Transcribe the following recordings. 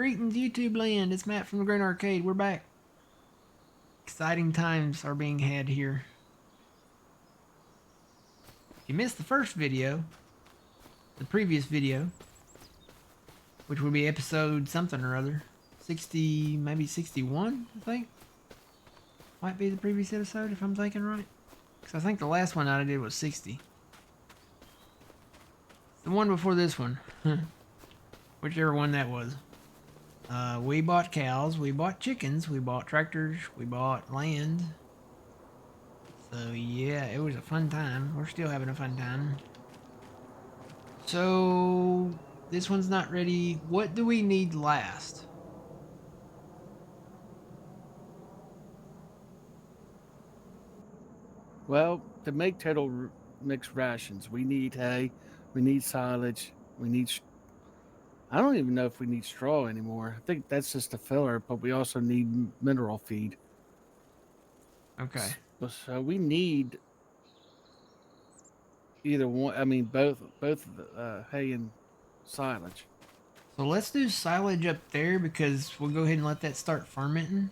Greetings, YouTube land. It's Matt from the Great Arcade. We're back. Exciting times are being had here. If you missed the first video, the previous video, which would be episode something or other, 60, maybe 61, I think. Might be the previous episode if I'm thinking right. Because I think the last one I did was 60. The one before this one, whichever one that was. We bought cows, we bought chickens, we bought tractors, we bought land. So yeah, it was a fun time. We're still having a fun time. So this one's not ready. What do we need last? Well, to make total mixed rations, we need hay, we need silage, we need. I don't even know if we need straw anymore. I think that's just a filler, but we also need mineral feed. Okay. So we need either one. I mean, both hay and silage. So let's do silage up there because we'll go ahead and let that start fermenting.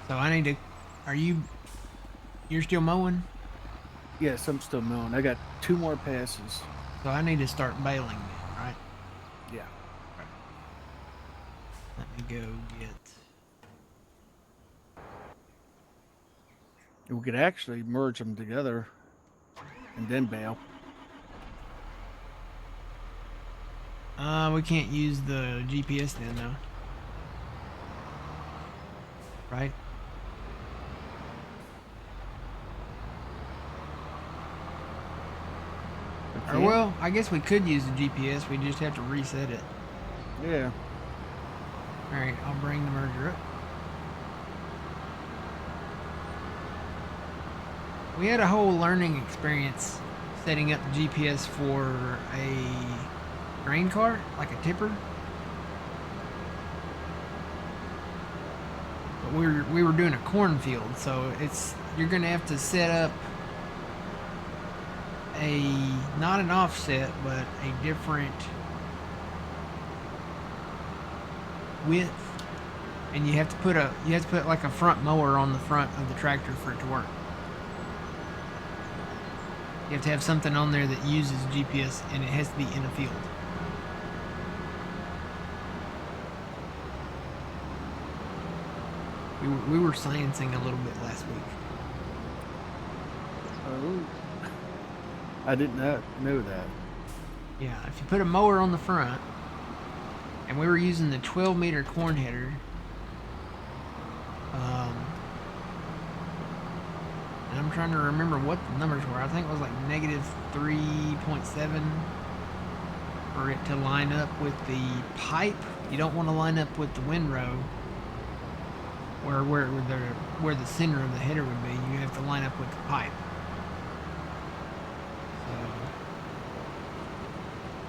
So I need to, you're still mowing? Yes, I'm still mowing. I got 2 more passes. So I need to start baling then, right? Yeah. Let me go get... We could actually merge them together and then bale. We can't use the GPS then, though. Right? Or, well, I guess we could use the GPS. We just have to reset it. Yeah. Alright, I'll bring the merger up. We had a whole learning experience setting up the GPS for a grain cart, like a tipper. But we were doing a cornfield, so you're gonna have to set up not an offset, but a different width, and you have to put like a front mower on the front of the tractor for it to work. You have to have something on there that uses GPS, and it has to be in a field. We were sciencing a little bit last week. Oh. I did not know that. Yeah, if you put a mower on the front, and we were using the 12-meter corn header, and I'm trying to remember what the numbers were. I think it was like negative 3.7 for it to line up with the pipe. You don't want to line up with the windrow where the center of the header would be. You have to line up with the pipe.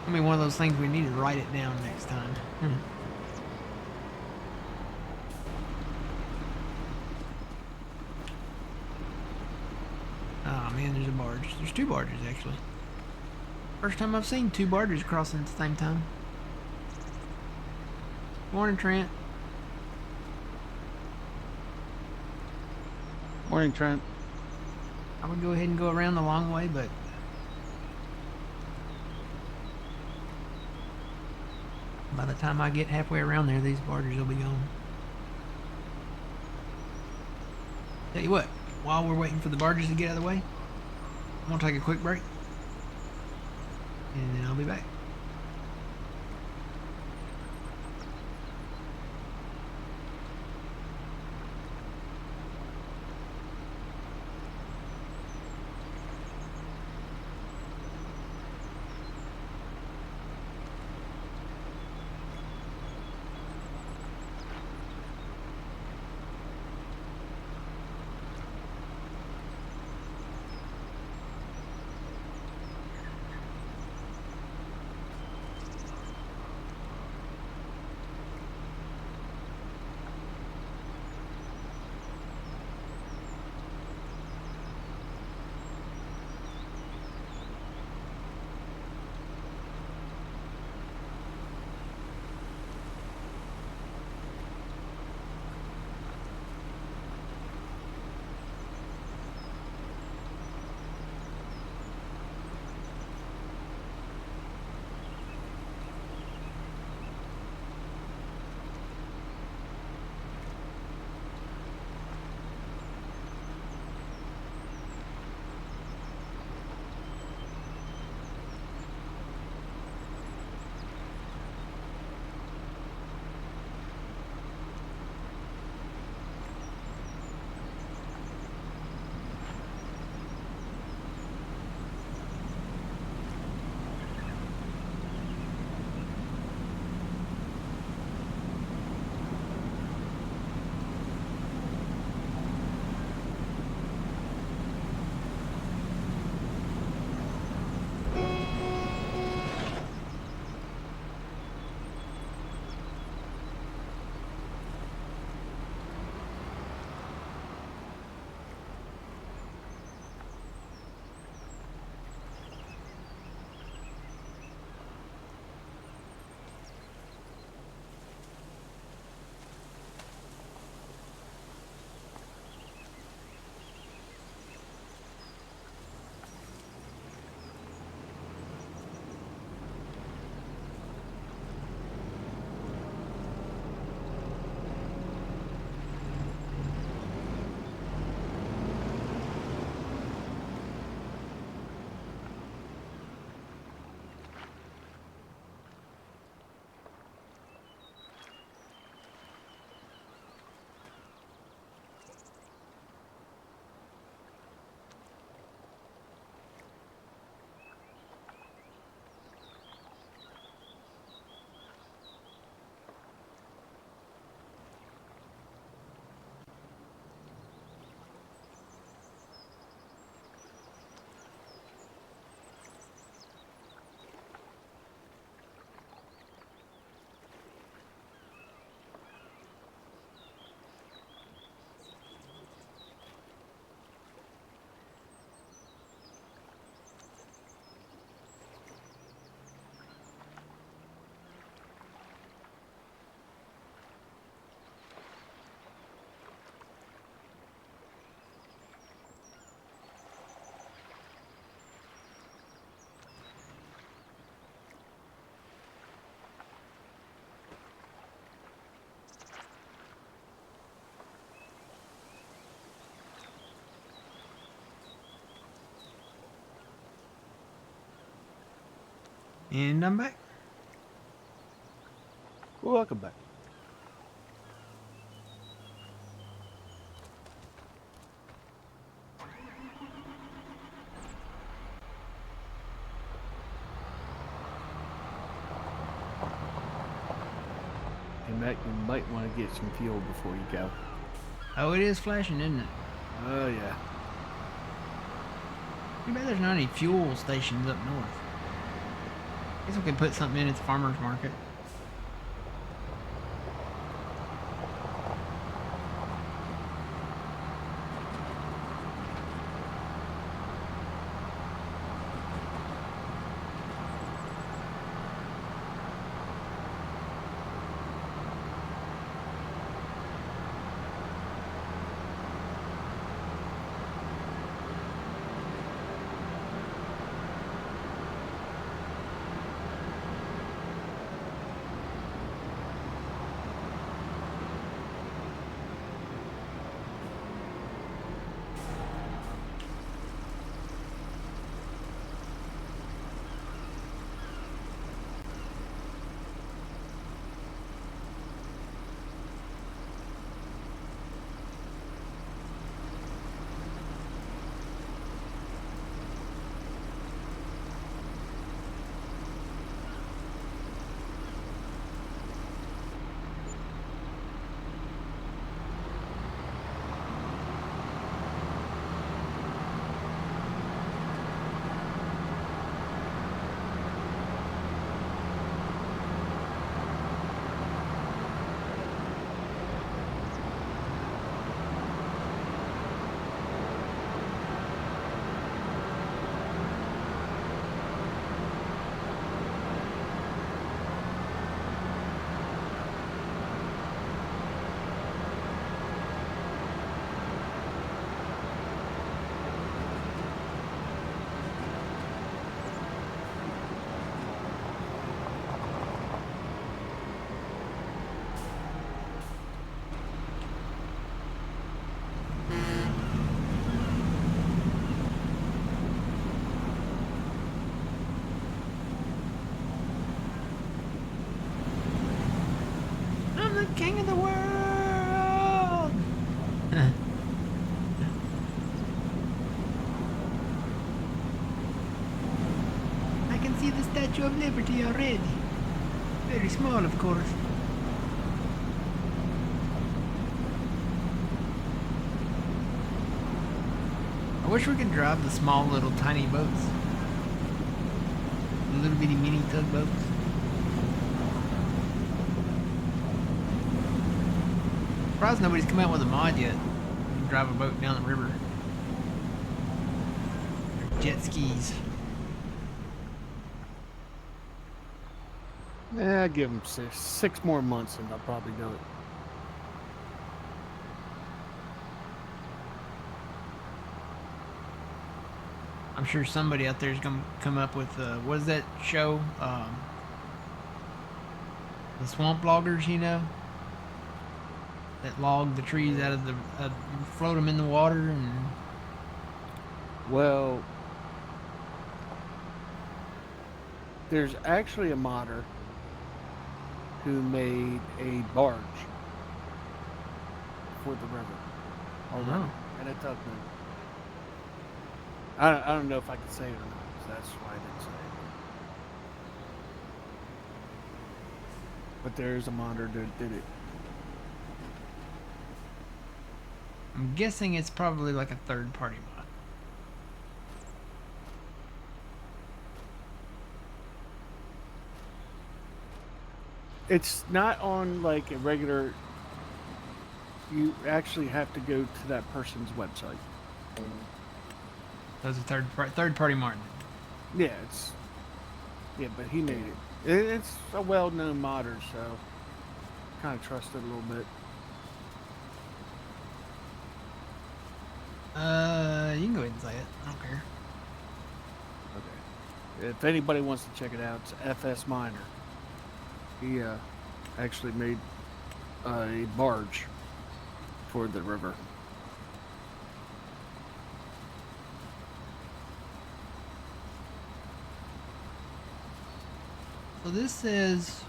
I mean, one of those things we need to write it down next time. Oh man, there's a barge. There's 2 barges actually. First time I've seen 2 barges crossing at the same time. Morning, Trent. Morning, Trent. I would go ahead and go around the long way, but by the time I get halfway around there, these barges will be gone. Tell you what, while we're waiting for the barges to get out of the way, I'm gonna take a quick break, and then I'll be back. And I'm back. Well, welcome back. Hey, Mac, you might want to get some fuel before you go. Oh, it is flashing, isn't it? Oh, yeah. Too bad there's not any fuel stations up north. Guess we could put something in at the farmer's market. I'm the king of the world! I can see the Statue of Liberty already. Very small, of course. I wish we could drive the small little tiny boats. The little bitty mini tugboats. Surprised nobody's come out with a mod yet. You can drive a boat down the river. Or jet skis. Yeah, give them six more months and they'll probably do it. I'm sure somebody out there is gonna come up with what is that show? The swamp loggers, you know, that log the trees out of the, float them in the water and. Well, there's actually a modder who made a barge for the river already, Oh. and a tugboat. I don't know if I can say it or not, so that's why I didn't say it. But there's a modder that did it. I'm guessing it's probably like a third-party mod. It's not on like a regular. You actually have to go to that person's website. That was a third-party mod. Yeah, but he made it. It's a well-known modder, so kind of trust it a little bit. You can go ahead and say it. I don't care. Okay. If anybody wants to check it out, it's FS Miner. He actually made a barge for the river. So this says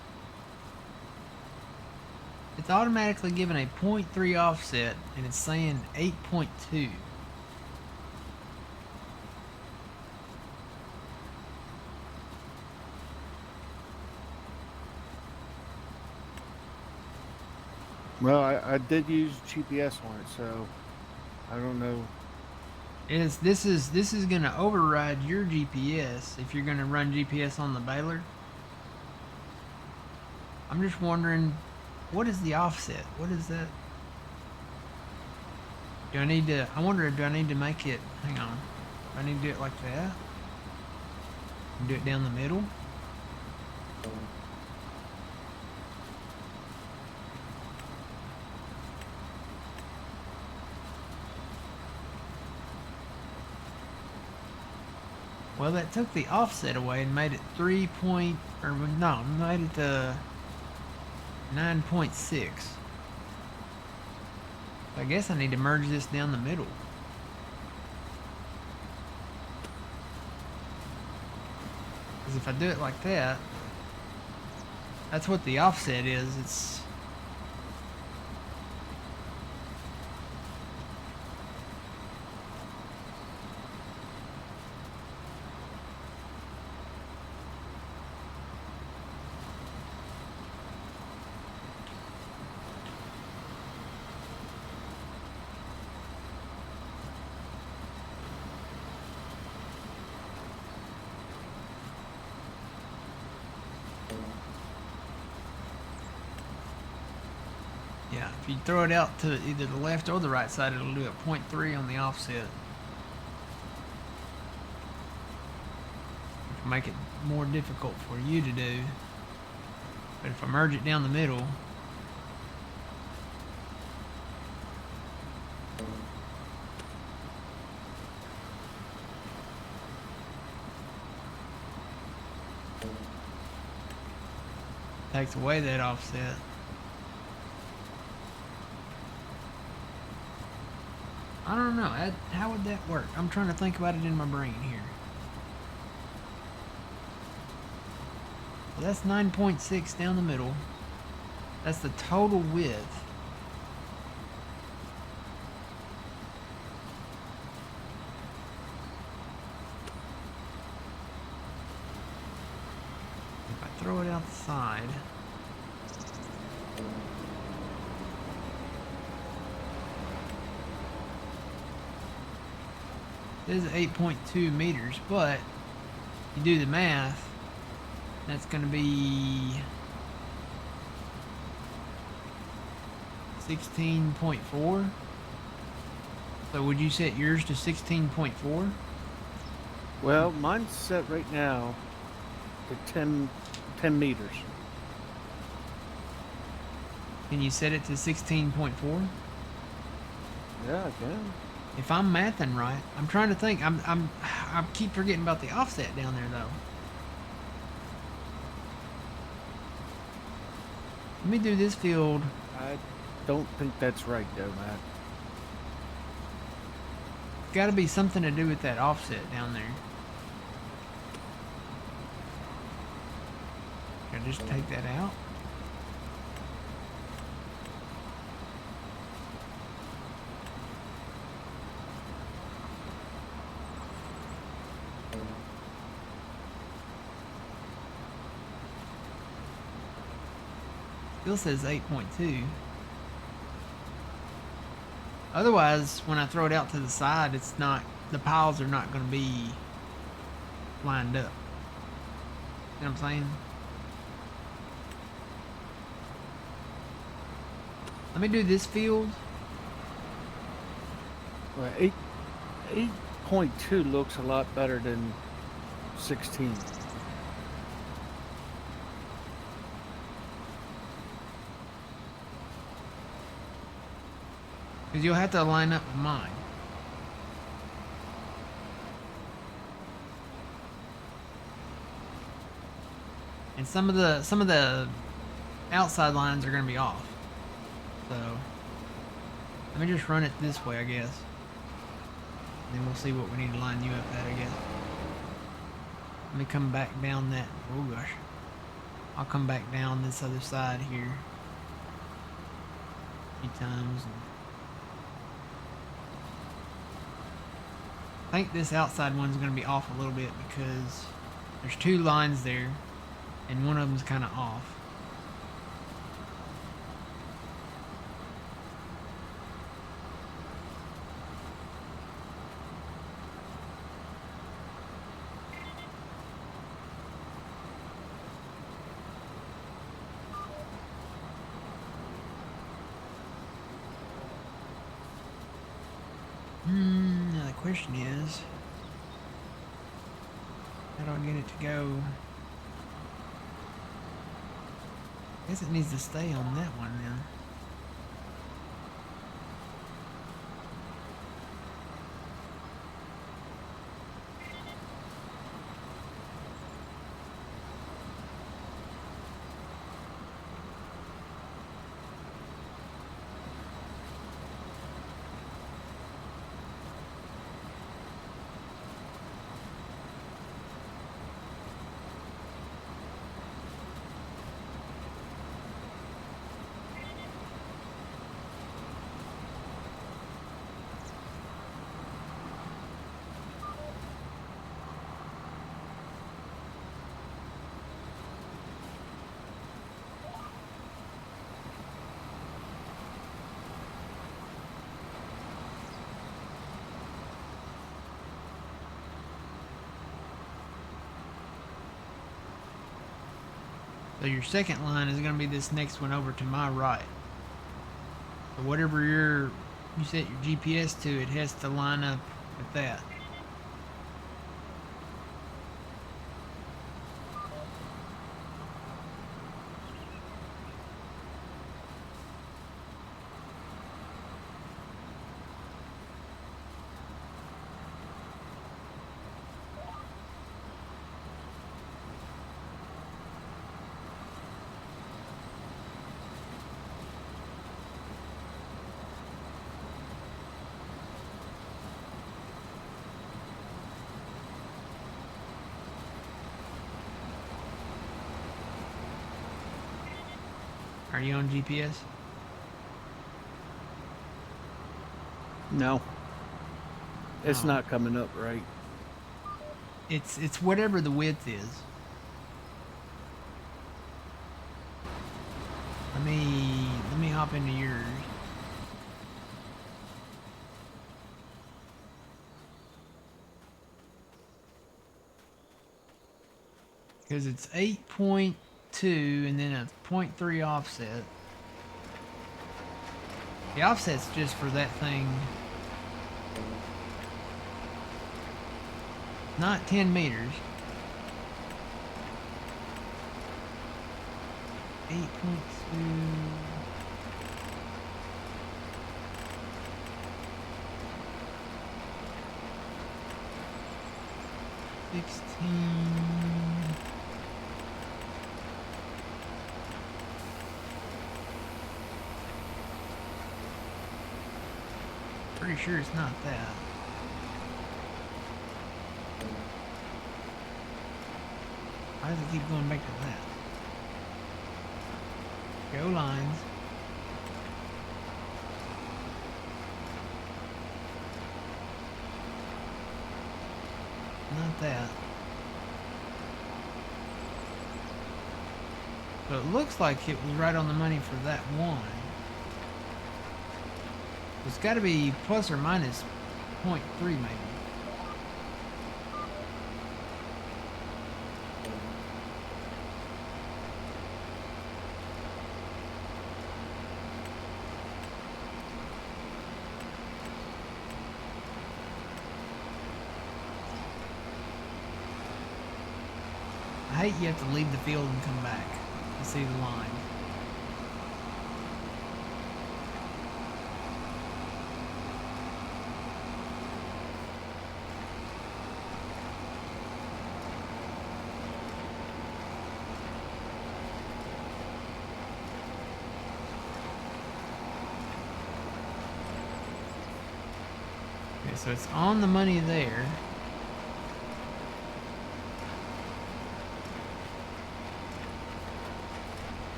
it's automatically given a 0.3 offset, and it's saying 8.2. Well, I did use GPS on it, so I don't know. This is gonna override your GPS if you're gonna run GPS on the baler. I'm just wondering, what is the offset? What is that? Do I need to? I wonder, do I need to make it? Hang on. Do I need to do it like that? Do it down the middle? Well, that took the offset away and made it 3 point, or no, made it 9.6. I guess I need to merge this down the middle. Because if I do it like that, that's what the offset is. It's yeah, if you throw it out to either the left or the right side, it'll do a 0.3 on the offset. Which will make it more difficult for you to do. But if I merge it down the middle, takes away that offset. I don't know. How would that work? I'm trying to think about it in my brain here. Well, that's 9.6 down the middle. That's the total width. If I throw it out the side, it is 8.2 meters, but you do the math, that's going to be 16.4. So would you set yours to 16.4? Well, mine's set right now to 10 meters. Can you set it to 16.4? Yeah, I can. If I'm mathing right, I'm trying to think. I keep forgetting about the offset down there though. Let me do this field. I don't think that's right, though, Matt. It's got to be something to do with that offset down there. Can I just take that out? Still says 8.2. Otherwise, when I throw it out to the side, it's not, the piles are not going to be lined up. You know what I'm saying? Let me do this field. Well, 8.2 looks a lot better than 16. Because you'll have to line up with mine. And some of the outside lines are going to be off. So let me just run it this way, I guess. And then we'll see what we need to line you up at, I guess. Let me come back down that. Oh gosh. I'll come back down this other side here a few times. And I think this outside one's going to be off a little bit because there's two lines there and one of them's kind of off. Now the question is, how do I get it to go? I guess it needs to stay on that one then. So your second line is going to be this next one over to my right. So whatever you set your GPS to, it has to line up with that. Are you on GPS? No. It's Oh. not coming up right. It's whatever the width is. Let me hop into yours. Because it's 8.2 and then a 0.3 offset. The offset's just for that thing. Not 10 meters. 8.2. Pretty sure it's not that. Why does it keep going back to that? Go lines. Not that. So it looks like it was right on the money for that one. It's got to be plus or minus 0.3 maybe. I hate you have to leave the field and come back to see the line. Okay, so it's on the money there.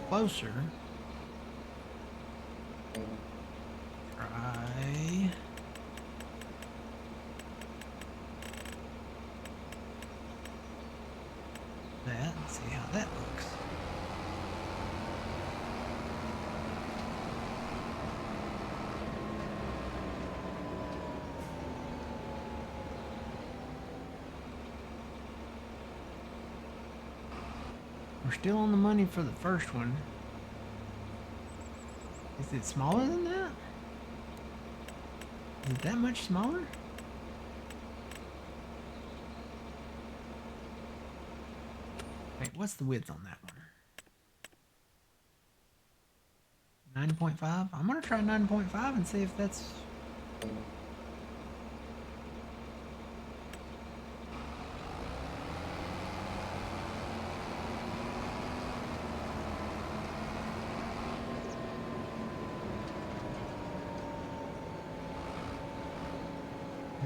closer. Try that and see how that looks. We're still on the money for the first one. Is it smaller than that? Is it that much smaller? Wait, what's the width on that one? 9.5? I'm gonna try 9.5 and see if that's...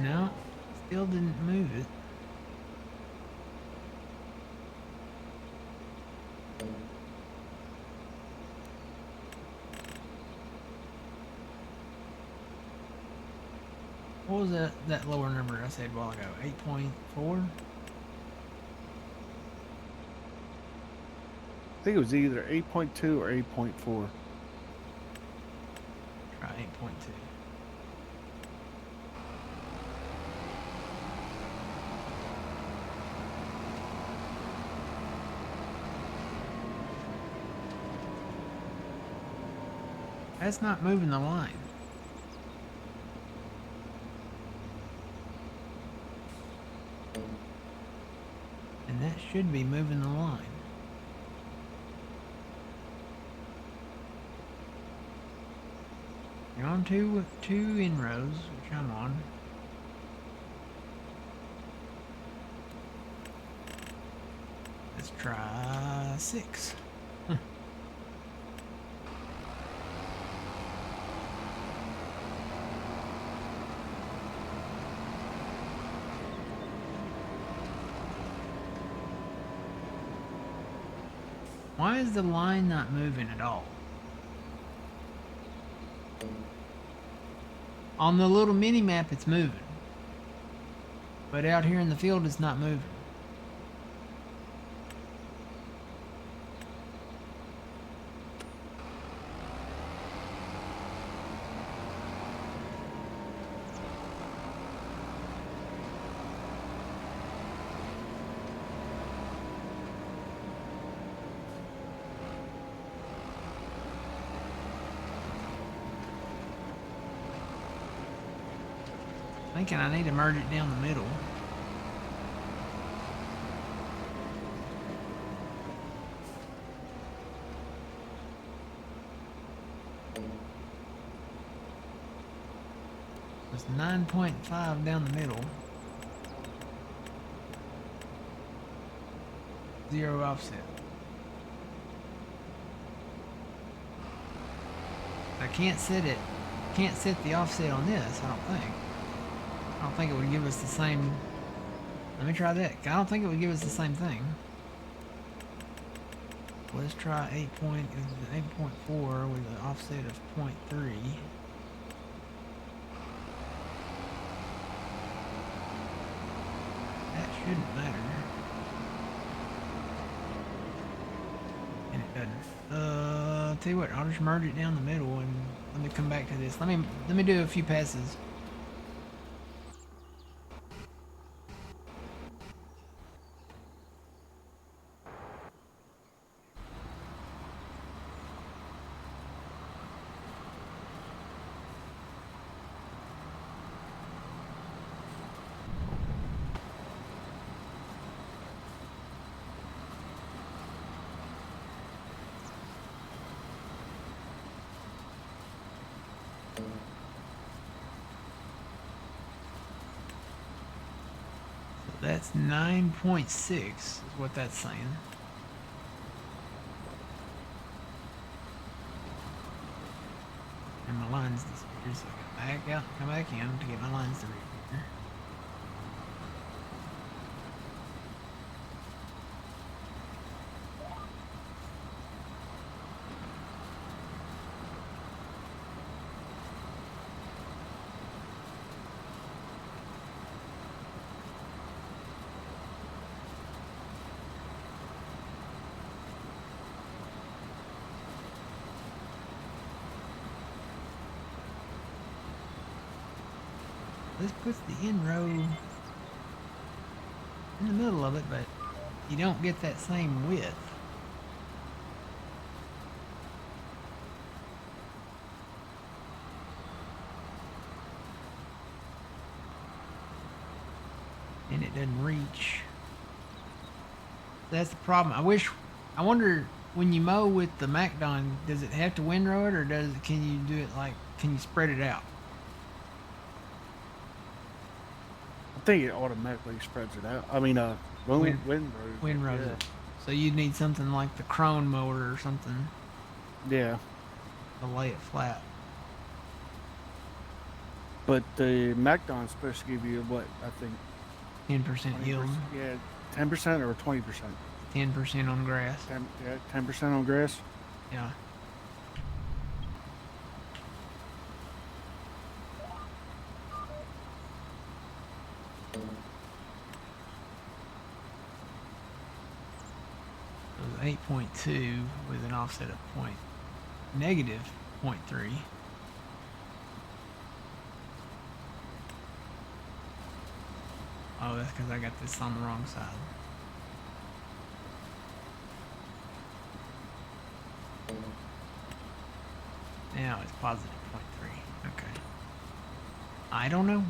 No, still didn't move it. What was that lower number I said a while ago? 8.4? I think it was either 8.2 or 8.4. Try 8.2. That's not moving the line. And that should be moving the line. You're on two inrows, which I'm on. Let's try 6. Why is the line not moving at all? On the little mini map it's moving. But out here in the field it's not moving. Thinking I need to merge it down the middle. It's 9.5 down the middle. 0 offset. I can't set it. Can't set the offset on this, I don't think. I don't think it would give us the same. Let me try that. I don't think it would give us the same thing. Let's try 8.4 with an offset of 0.3. That shouldn't matter. And it doesn't. Tell you what, I'll just merge it down the middle and let me come back to this. Let me do a few passes. That's 9.6 is what that's saying. And my lines disappeared, so I got back out and come back in to get my lines to reappear. This puts the end row in the middle of it, but you don't get that same width. And it doesn't reach. That's the problem. I wonder when you mow with the MacDon, does it have to windrow it, or can you do it like, can you spread it out? I think it automatically spreads it out. I mean, windrows. Windrows it. So you'd need something like the Krone mower or something Yeah. to lay it flat. But the MacDon's supposed to give you what, I think 10% yield. Yeah, 10% or 20%. 10% on grass. 10% on grass. Yeah. So 8.2 with an offset of negative 0.3. Oh, that's because I got this on the wrong side. Now it's positive 0.3. Okay. I don't know.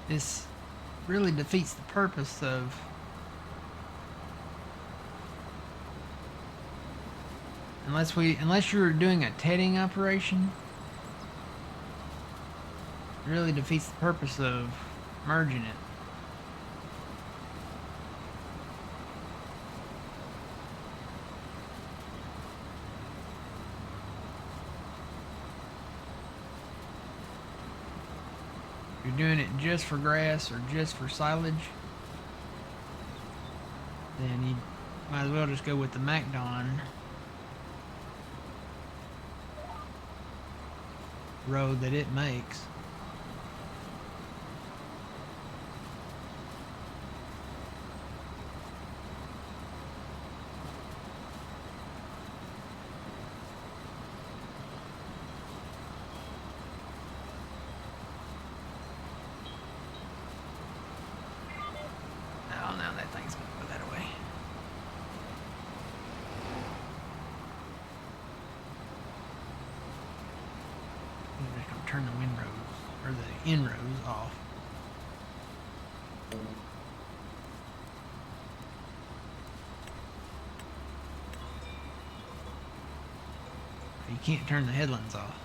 This really defeats the purpose of unless you're doing a tedding operation. It really defeats the purpose of merging it. If you're doing it just for grass or just for silage, then you might as well just go with the MacDon road that it makes. Now that thing's gonna put that away. I'm just gonna turn the windrows or the end rows off. You can't turn the headlands off.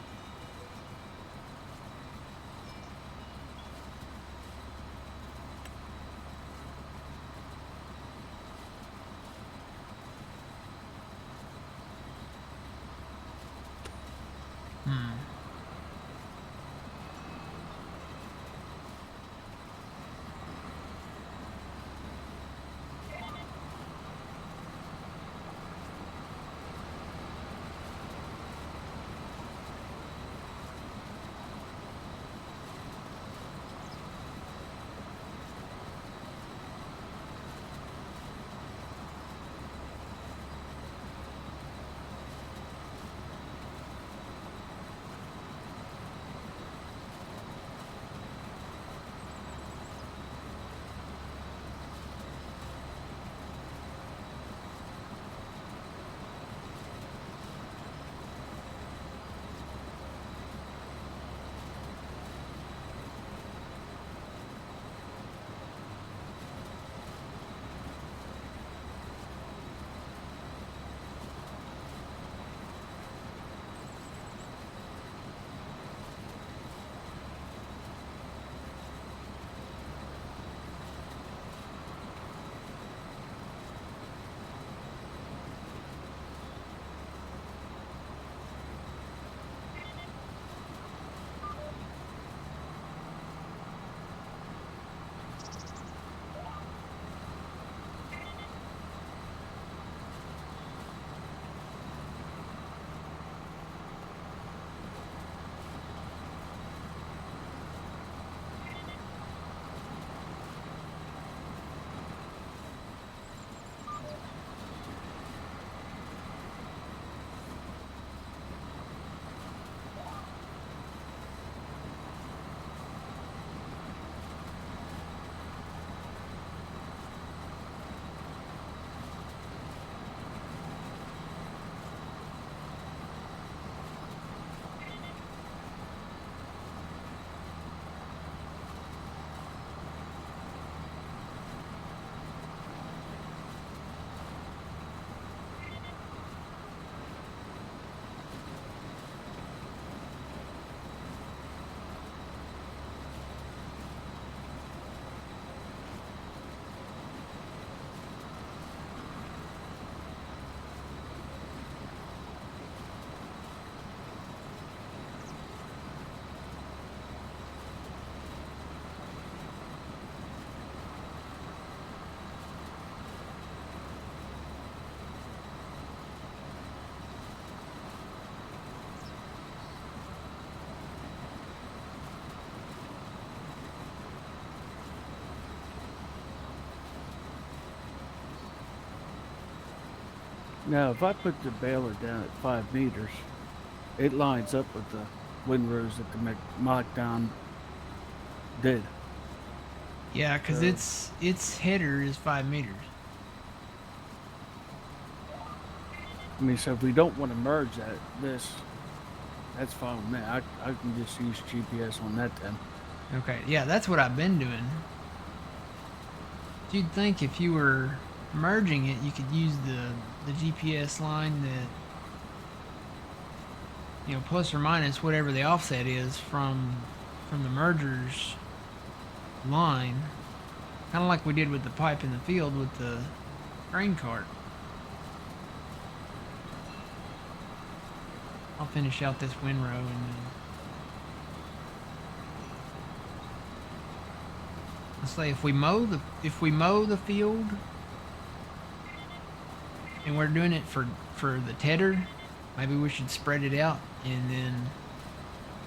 Now, if I put the baler down at 5 meters, it lines up with the windrows that the knockdown did. Yeah, because So, its header is 5 meters. I mean, so if we don't want to merge that's fine with me. I can just use GPS on that then. Okay, yeah, that's what I've been doing. You'd think if you were merging it, you could use the GPS line that, plus or minus whatever the offset is from the merger's line, kind of like we did with the pipe in the field with the grain cart. I'll finish out this windrow and then let's say if we mow the field and we're doing it for the tedder, maybe we should spread it out and then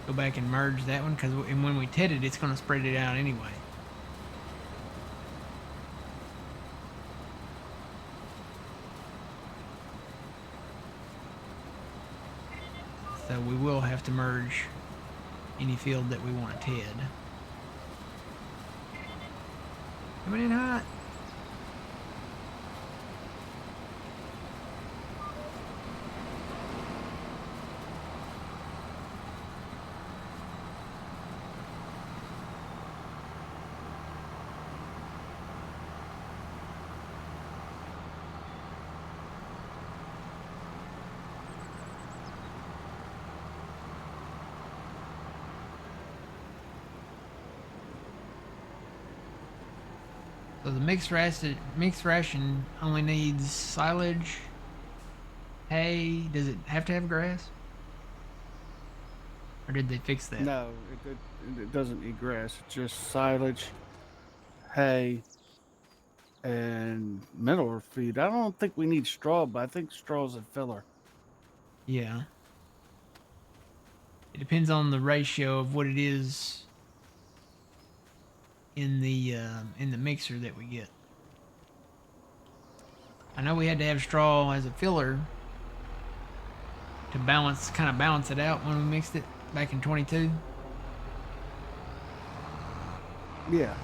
go back and merge that one, because when we ted it, it's going to spread it out anyway. So we will have to merge any field that we want to ted. Coming in hot. So the mixed ration only needs silage, hay. Does it have to have grass? Or did they fix that? No, it doesn't need grass. It's just silage, hay, and mineral feed. I don't think we need straw, but I think straw's a filler. Yeah. It depends on the ratio of what it is in the mixer that we get. I know we had to have straw as a filler to kind of balance it out when we mixed it back in 22. Yeah.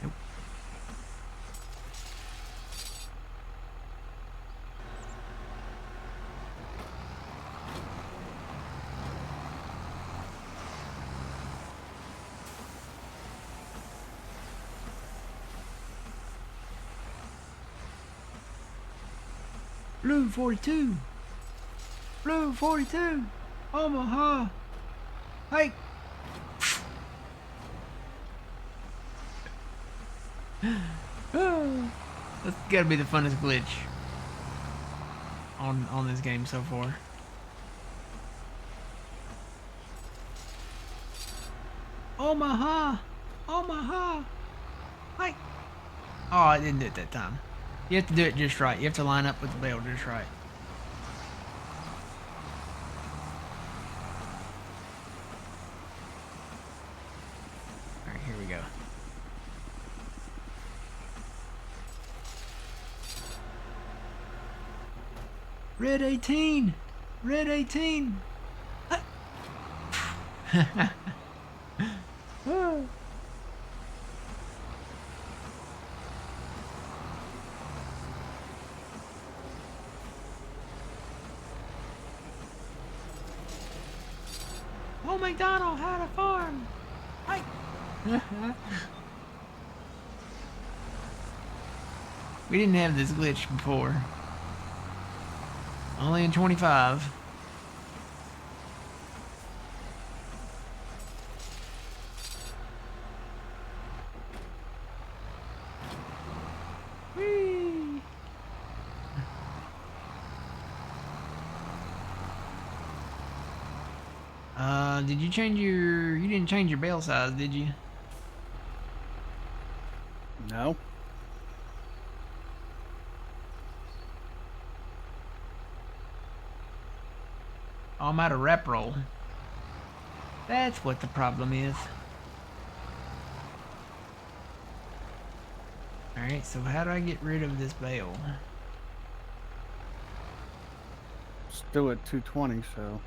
Nope. Blue 42. Blue 42. Omaha. Hey. That's gotta be the funnest glitch on this game so far. Omaha. Omaha. Hey. Oh, I didn't do it that time. You have to do it just right. You have to line up with the bell just right. Alright, here we go. Red 18! Red 18! Oh. Old MacDonald had a farm. Hey. We didn't have this glitch before. Only in 25. Whee! Did you change you didn't change your bale size, did you? No. Oh, I'm out of rep roll. That's what the problem is. Alright, so how do I get rid of this bale? Still at 220, so.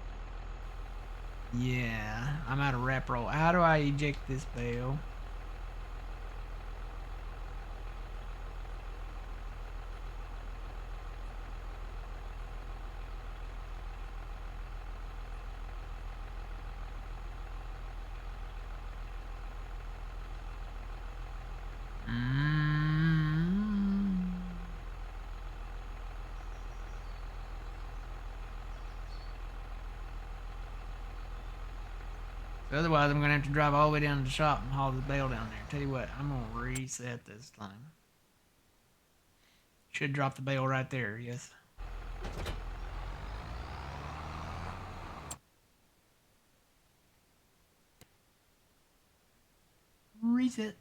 Yeah, I'm out of rep roll. How do I eject this bale? So otherwise, I'm going to have to drive all the way down to the shop and haul the bale down there. Tell you what, I'm going to reset this thing. Should drop the bale right there, yes. Reset.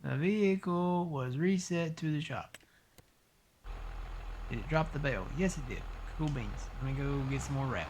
The vehicle was reset to the shop. Did it drop the bale? Yes, it did. Cool beans. Let me go get some more wrap.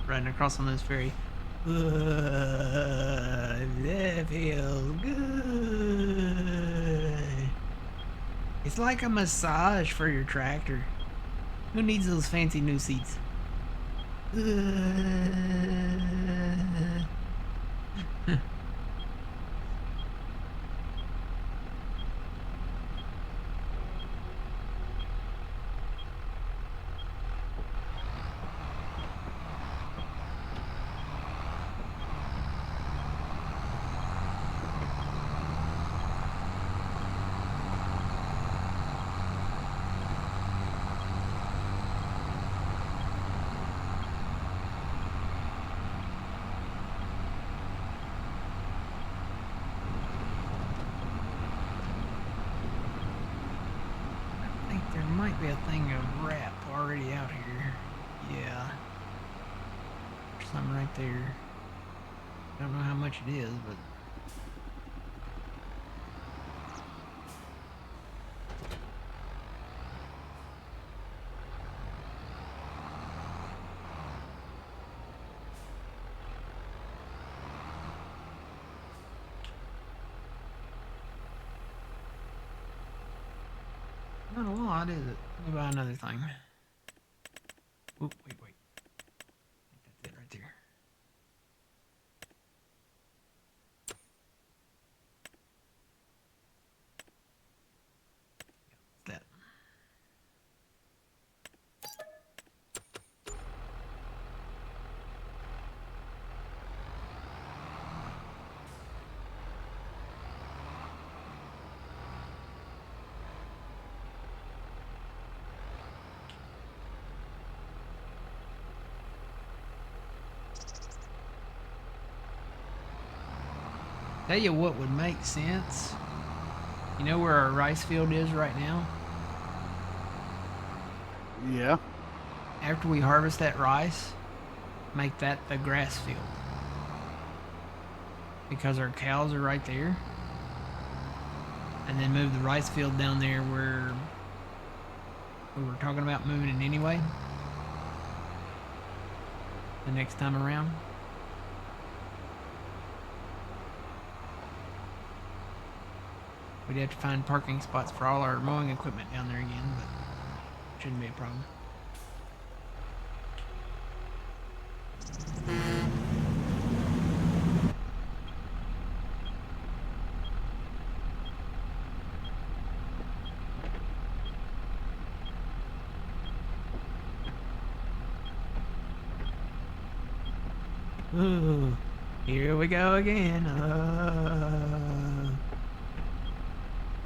Riding across on this ferry. That feels good. It's like a massage for your tractor. Who needs those fancy new seats? There might be a thing of wrap already out here. Yeah. There's some right there. Don't know how much it is, but... not a lot, is it? Let me buy another thing. Oh, wait. I think that's it right there. Yeah, that's that. Tell you what would make sense. You know where our rice field is right now? Yeah. After we harvest that rice, make that the grass field. Because our cows are right there. And then move the rice field down there where we were talking about moving it anyway. The next time around. We'd have to find parking spots for all our mowing equipment down there again, but shouldn't be a problem. Ooh, here we go again.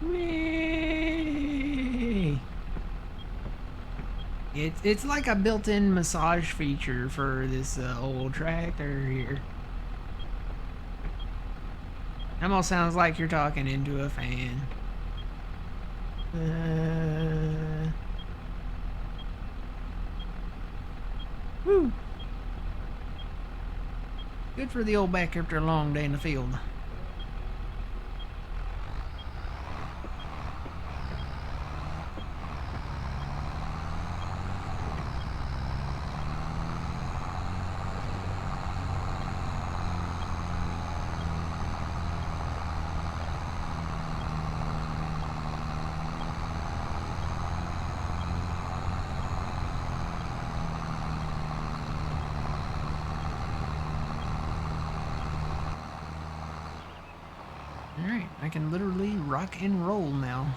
Whee! It's like a built-in massage feature for this old tractor here. Almost sounds like you're talking into a fan. Woo! Good for the old back after a long day in the field. Alright, I can literally rock and roll now.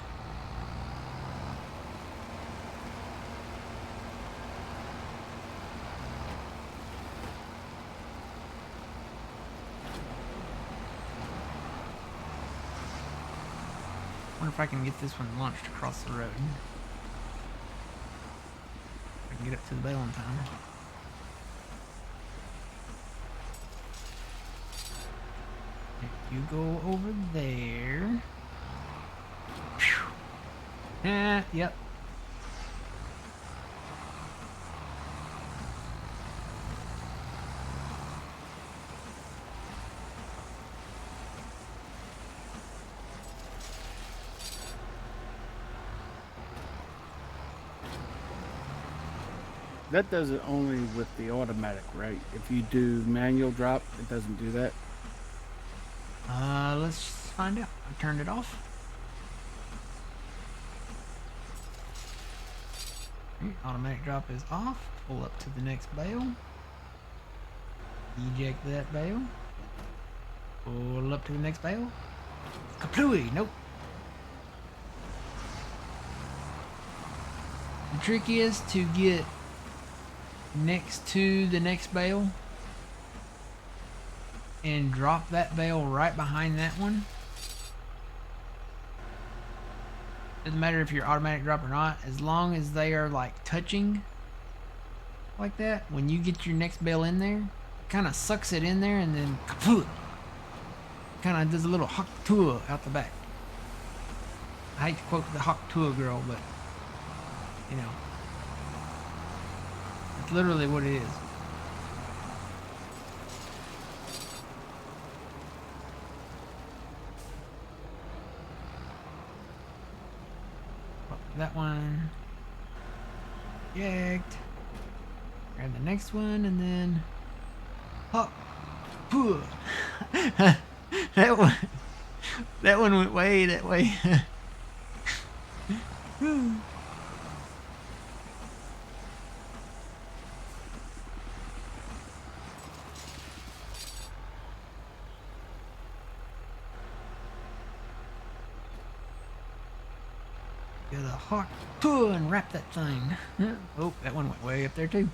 Wonder if I can get this one launched across the road. I can get up to the bale in time. You go over there. Yep. That does it only with the automatic, right? If you do manual drop, it doesn't do that. Let's find out. I turned it off. Automatic drop is off. Pull up to the next bale. Eject that bale. Pull up to the next bale. Kaplooey! Nope. The trick is to get next to the next bale and drop that bale right behind that one. Doesn't matter if you're automatic drop or not, as long as they are like touching like that. When you get your next bale in there, it kind of sucks it in there and then kind of does a little hawk tour out the back. I hate to quote the hawk tour girl, but you know, it's literally what it is. That one. Eject. Grab the next one and then hop. That one went way that way. Get a hawk tour and wrap that thing. Oh, that one went way up there too.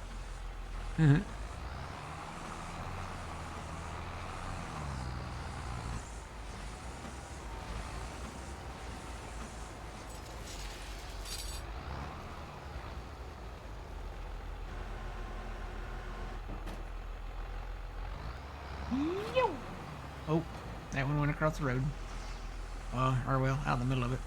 Oh, that one went across the road. Or well, out in the middle of it.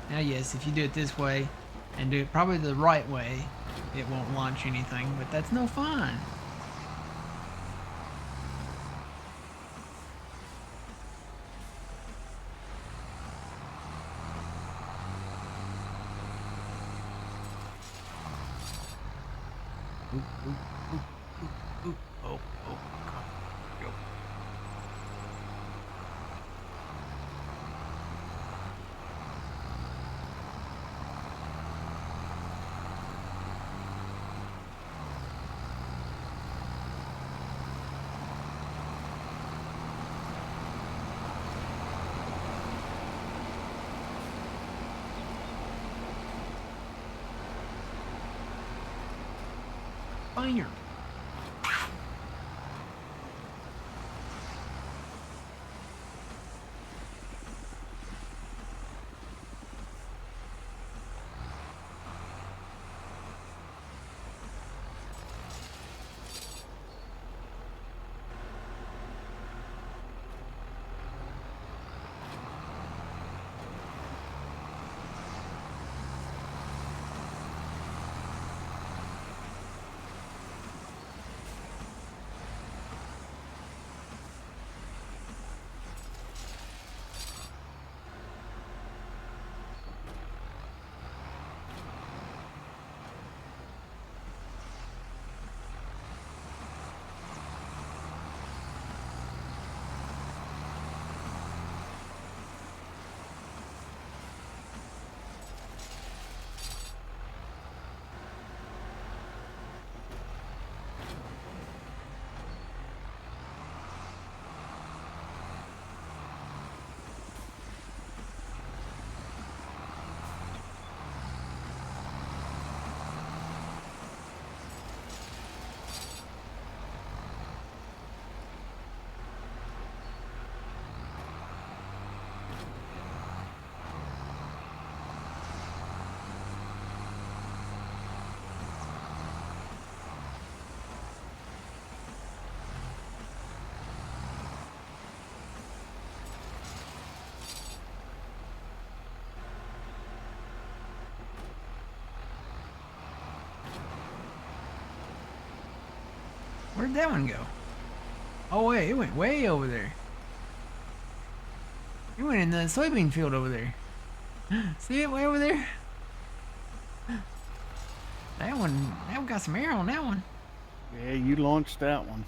Now yes, if you do it this way, and do it probably the right way, it won't launch anything, but that's no fun. Ooh, ooh, ooh, ooh, ooh. Oh, oh, come on. Go. Fire. Where'd that one go? Oh, wait, it went way over there. It went in the soybean field over there. See it way over there? That one got some air on that one. Yeah, you launched that one.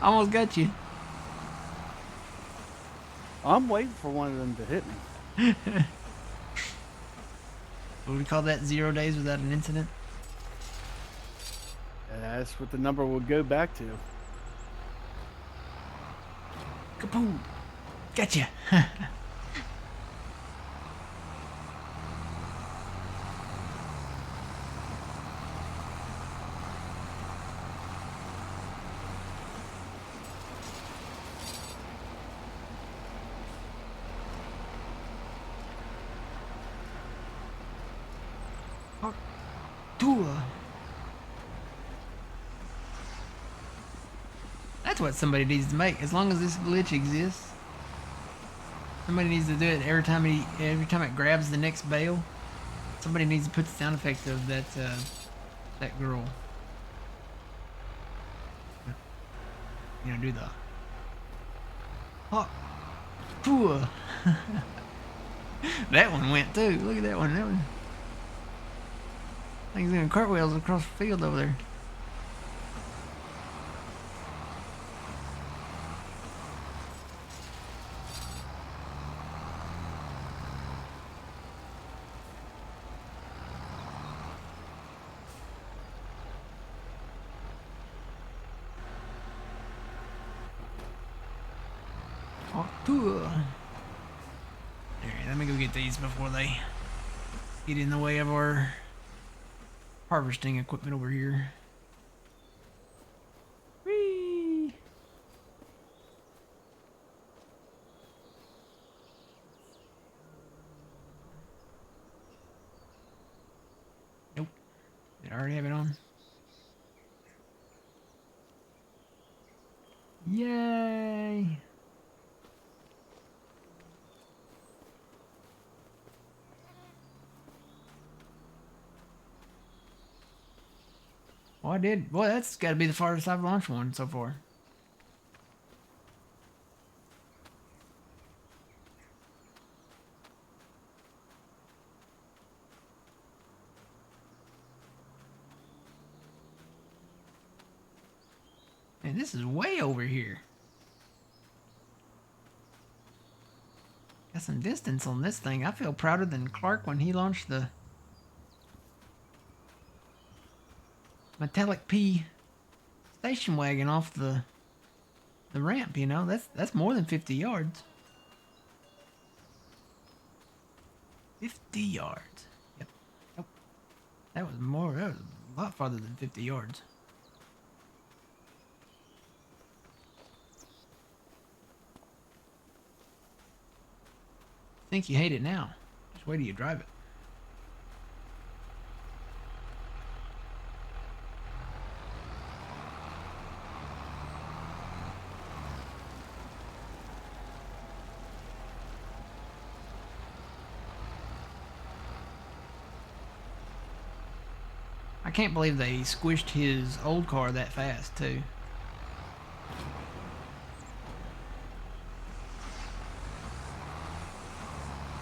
Almost got you. I'm waiting for one of them to hit me. What do we call that? 0 days without an incident? That's what the number would go back to. Kaboom! Gotcha! That's what somebody needs to make. As long as this glitch exists, somebody needs to do it every time it grabs the next bale. Somebody needs to put the sound effect of that girl. You know, do the hot tour. That one went too. Look at that one. That one. Thing's doing cartwheels across the field over there. Tour. Alright, let me go get these before they get in the way of our harvesting equipment over here. Whee! Yay! Well, I did. Boy, that's got to be the farthest I've launched one so far. Man, this is way over here. Got some distance on this thing. I feel prouder than Clark when he launched the Metallic P station wagon off the ramp, you know. That's more than 50 yards. 50 yards. Yep. Oh, that was a lot farther than 50 yards. Think you hate it now. Just wait till you drive it. I can't believe they squished his old car that fast, too.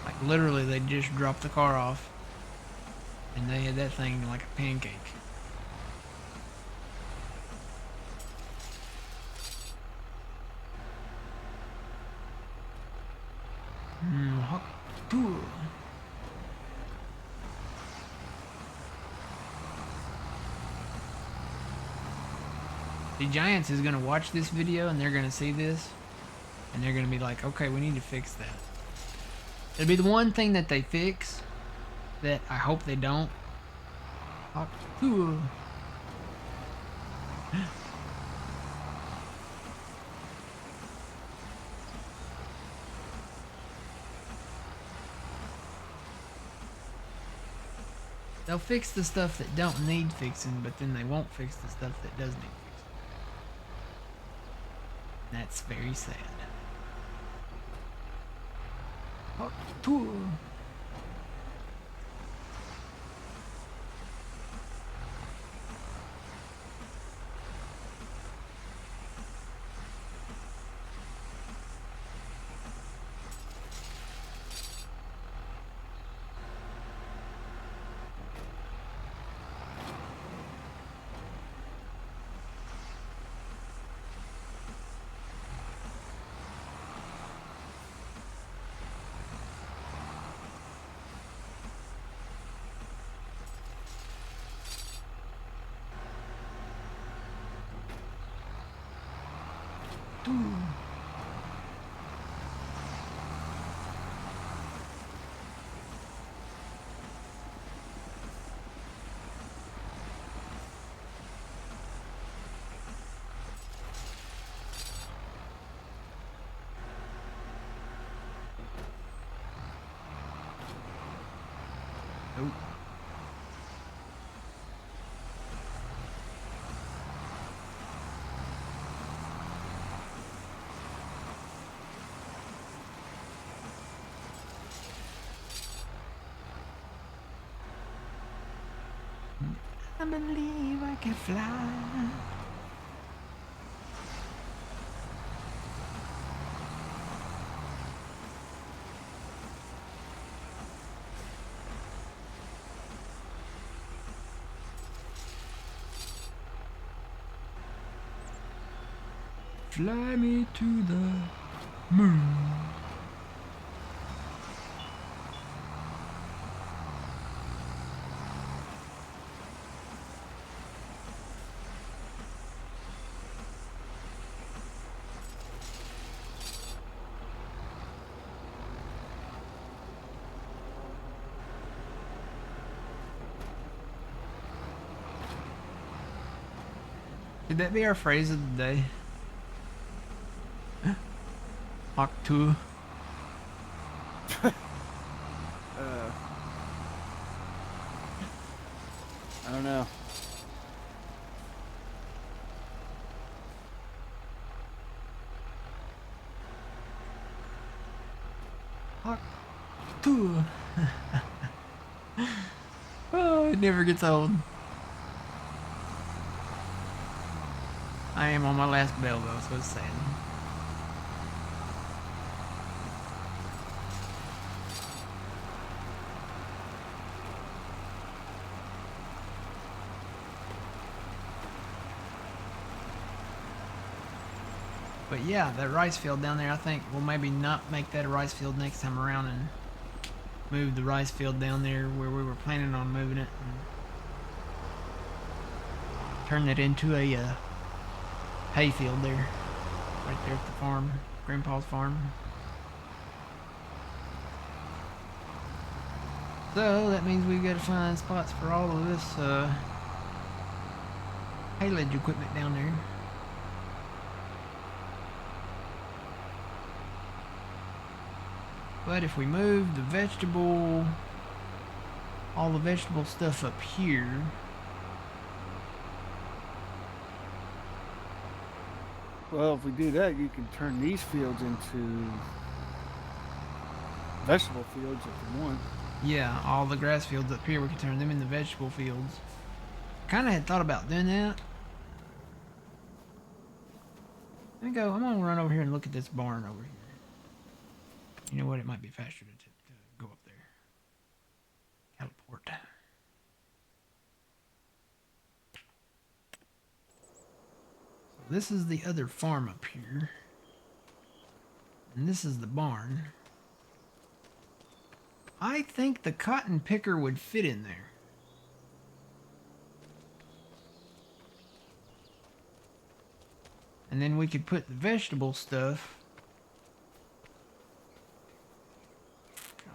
Like, literally, they just dropped the car off, and they had that thing like a pancake. The Giants is gonna watch this video and they're gonna see this and they're gonna be like, okay, we need to fix that. It'll be the one thing that they fix that I hope they don't. They'll fix the stuff that don't need fixing, but then they won't fix the stuff that does need fixing. That's very sad. Nope. I believe I can fly. Fly me to the moon. Could that be our phrase of the day? Mach 2. I don't know. Hawk 2. Oh, it never gets old. I am on my last bell though, so it's sad. But yeah, that rice field down there, I think we'll maybe not make that a rice field next time around and move the rice field down there where we were planning on moving it and turn it into a hay field there, right there at the farm, Grandpa's farm. So that means we've got to find spots for all of this haylage equipment down there. But if we move the all the vegetable stuff up here, Well, if we do that, you can turn these fields into vegetable fields if you want. yeah, all the grass fields up here, we can turn them into vegetable fields. Kind of had thought about doing that. Let me go. I'm gonna run over here and look at this barn over here. You know what? It might be faster to go up there. Teleport. So this is the other farm up here. And this is the barn. I think the cotton picker would fit in there. And then we could put the vegetable stuff.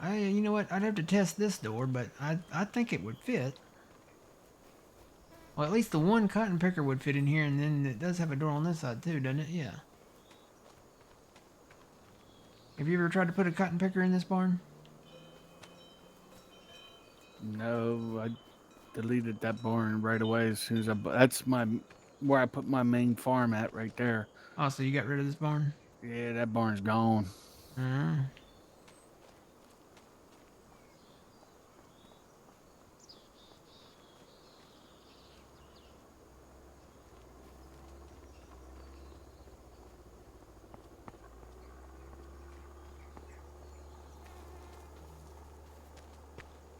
You know what? I'd have to test this door, but I think it would fit. Well, at least the one cotton picker would fit in here, and then it does have a door on this side too, doesn't it? Yeah. Have you ever tried to put a cotton picker in this barn? No, I deleted that barn right away as soon as that's where I put my main farm at right there. Oh, so you got rid of this barn? Yeah, that barn's gone.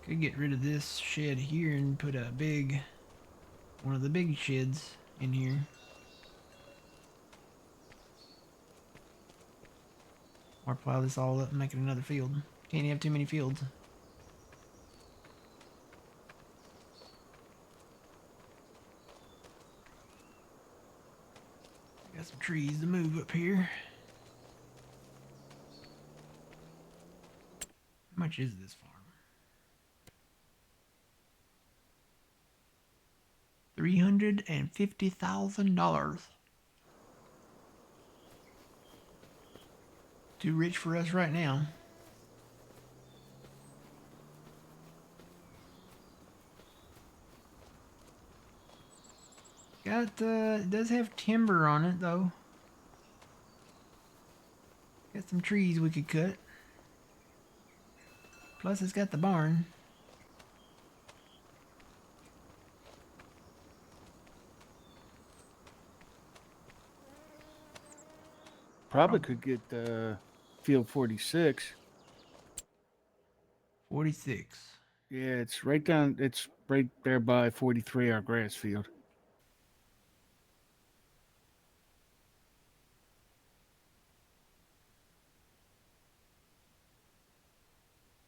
Could get rid of this shed here and put one of the big sheds in here. Or plow this all up and make it another field. Can't have too many fields. Got some trees to move up here. How much is this farm? $350,000. Too rich for us right now. It does have timber on it though. Got some trees we could cut. Plus it's got the barn. Probably could get field 46. 46. Yeah, it's right down. It's right there by 43, our grass field.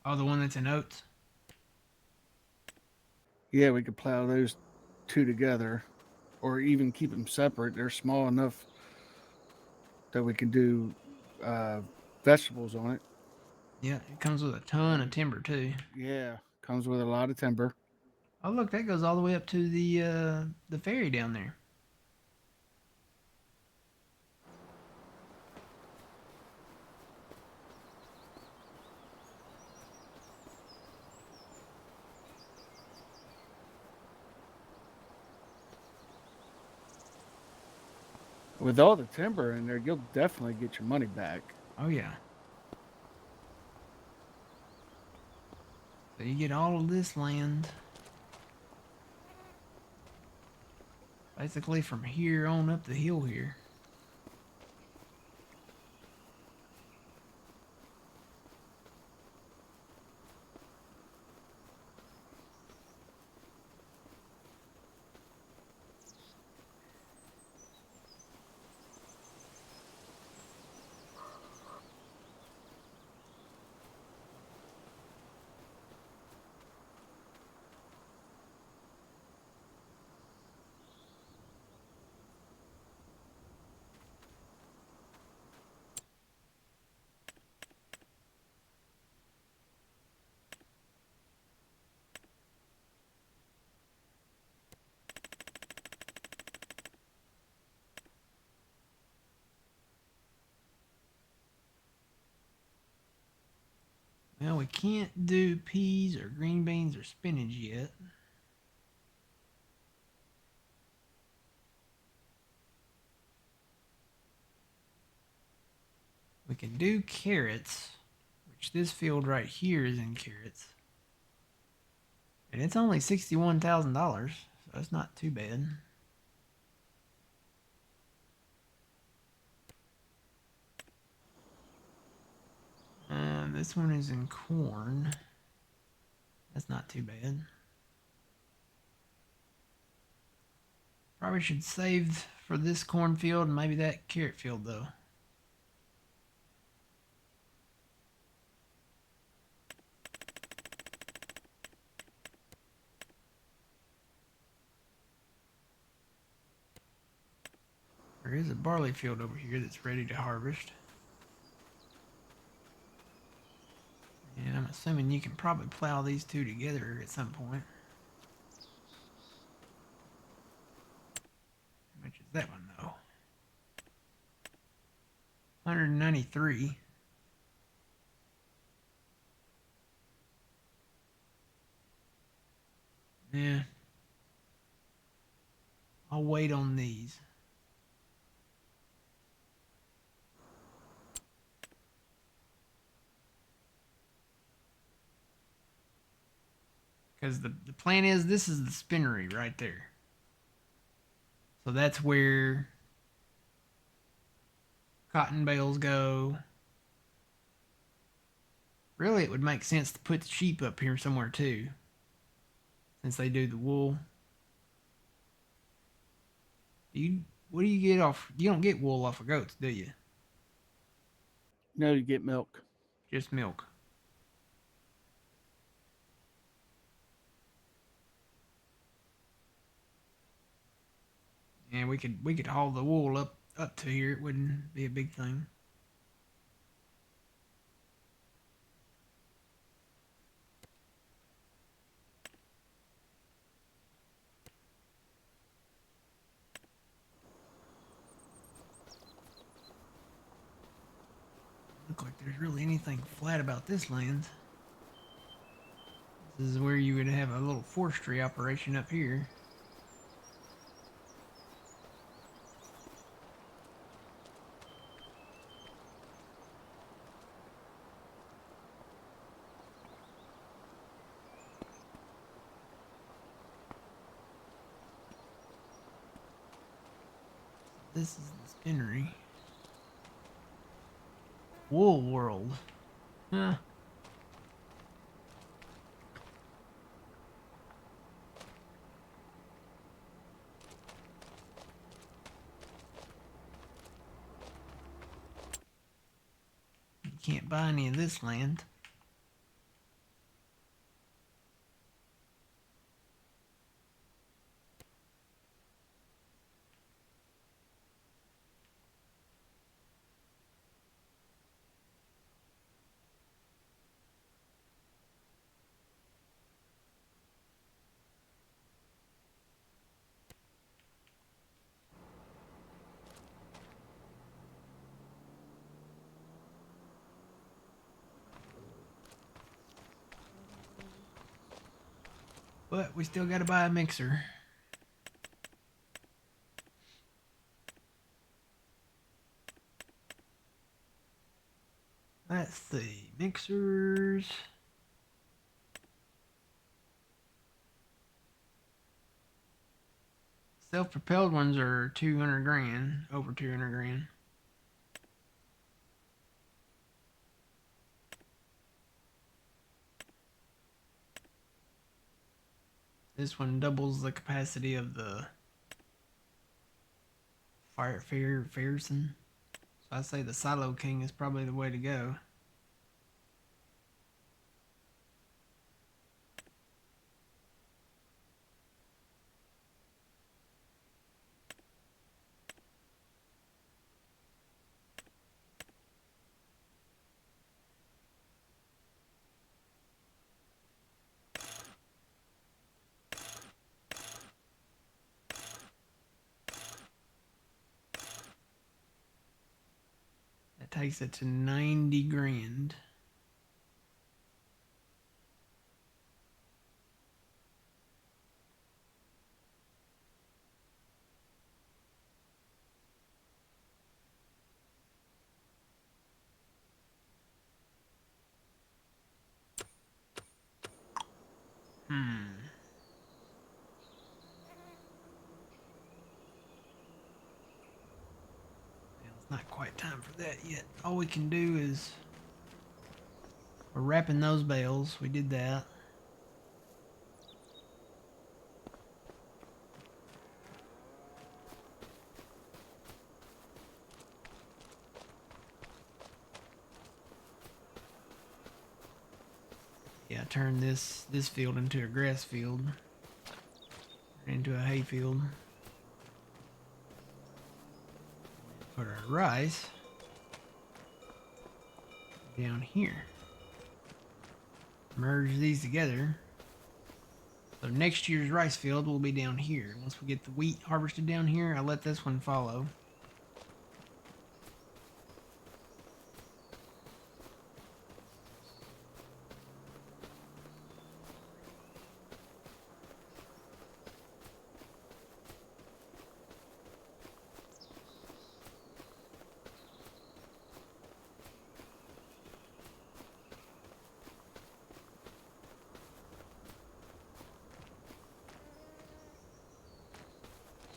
Oh, the one that's in oats? Yeah, we could plow those two together, or even keep them separate. They're small enough that we can do vegetables on it. Yeah, it comes with a ton of timber too. Yeah, comes with a lot of timber. Oh look, that goes all the way up to the ferry down there. With all the timber in there, you'll definitely get your money back. Oh yeah. So you get all of this land basically from here on up the hill here. Well, we can't do peas or green beans or spinach yet. We can do carrots, which this field right here is in carrots. And it's only $61,000, so it's not too bad. This one is in corn. That's not too bad. Probably should save for this cornfield and maybe that carrot field though. There is a barley field over here that's ready to harvest. And I'm assuming you can probably plow these two together at some point. How much is that one though? 193. Yeah. I'll wait on these. Because the plan is this is the spinnery right there. So that's where cotton bales go. Really, it would make sense to put the sheep up here somewhere too, since they do the wool. What do you get off? You don't get wool off of goats, do you? No, you get milk. Just milk. And we could haul the wool up to here. It wouldn't be a big thing. Look like there's really anything flat about this land. This is where you would have a little forestry operation up here. This is the spinnery. Wool world. Huh. You can't buy any of this land. But we still gotta buy a mixer. Let's see. Mixers. Self-propelled ones are 200 grand, over 200 grand. This one doubles the capacity of the Ferguson. So I say the Silo King is probably the way to go. That takes it to 90 grand. It's not quite time for that yet. All we can do is we're wrapping those bales. We did that. Yeah, turn this field into a grass field, into a hay field. Put our rice down here. Merge these together. So next year's rice field will be down here. Once we get the wheat harvested down here, I'll let this one follow.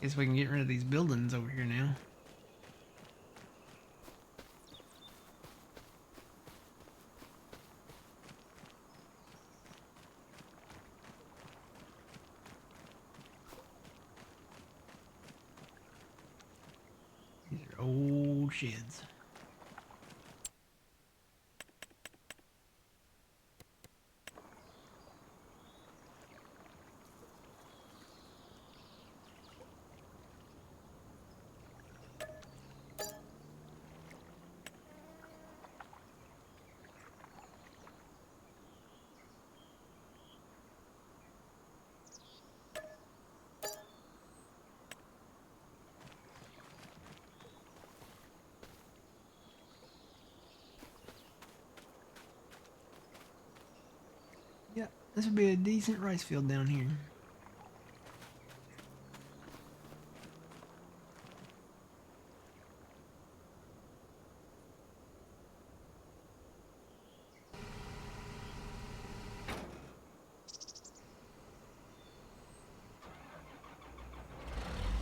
Guess we can get rid of these buildings over here now. These are old sheds. Yeah, this would be a decent rice field down here.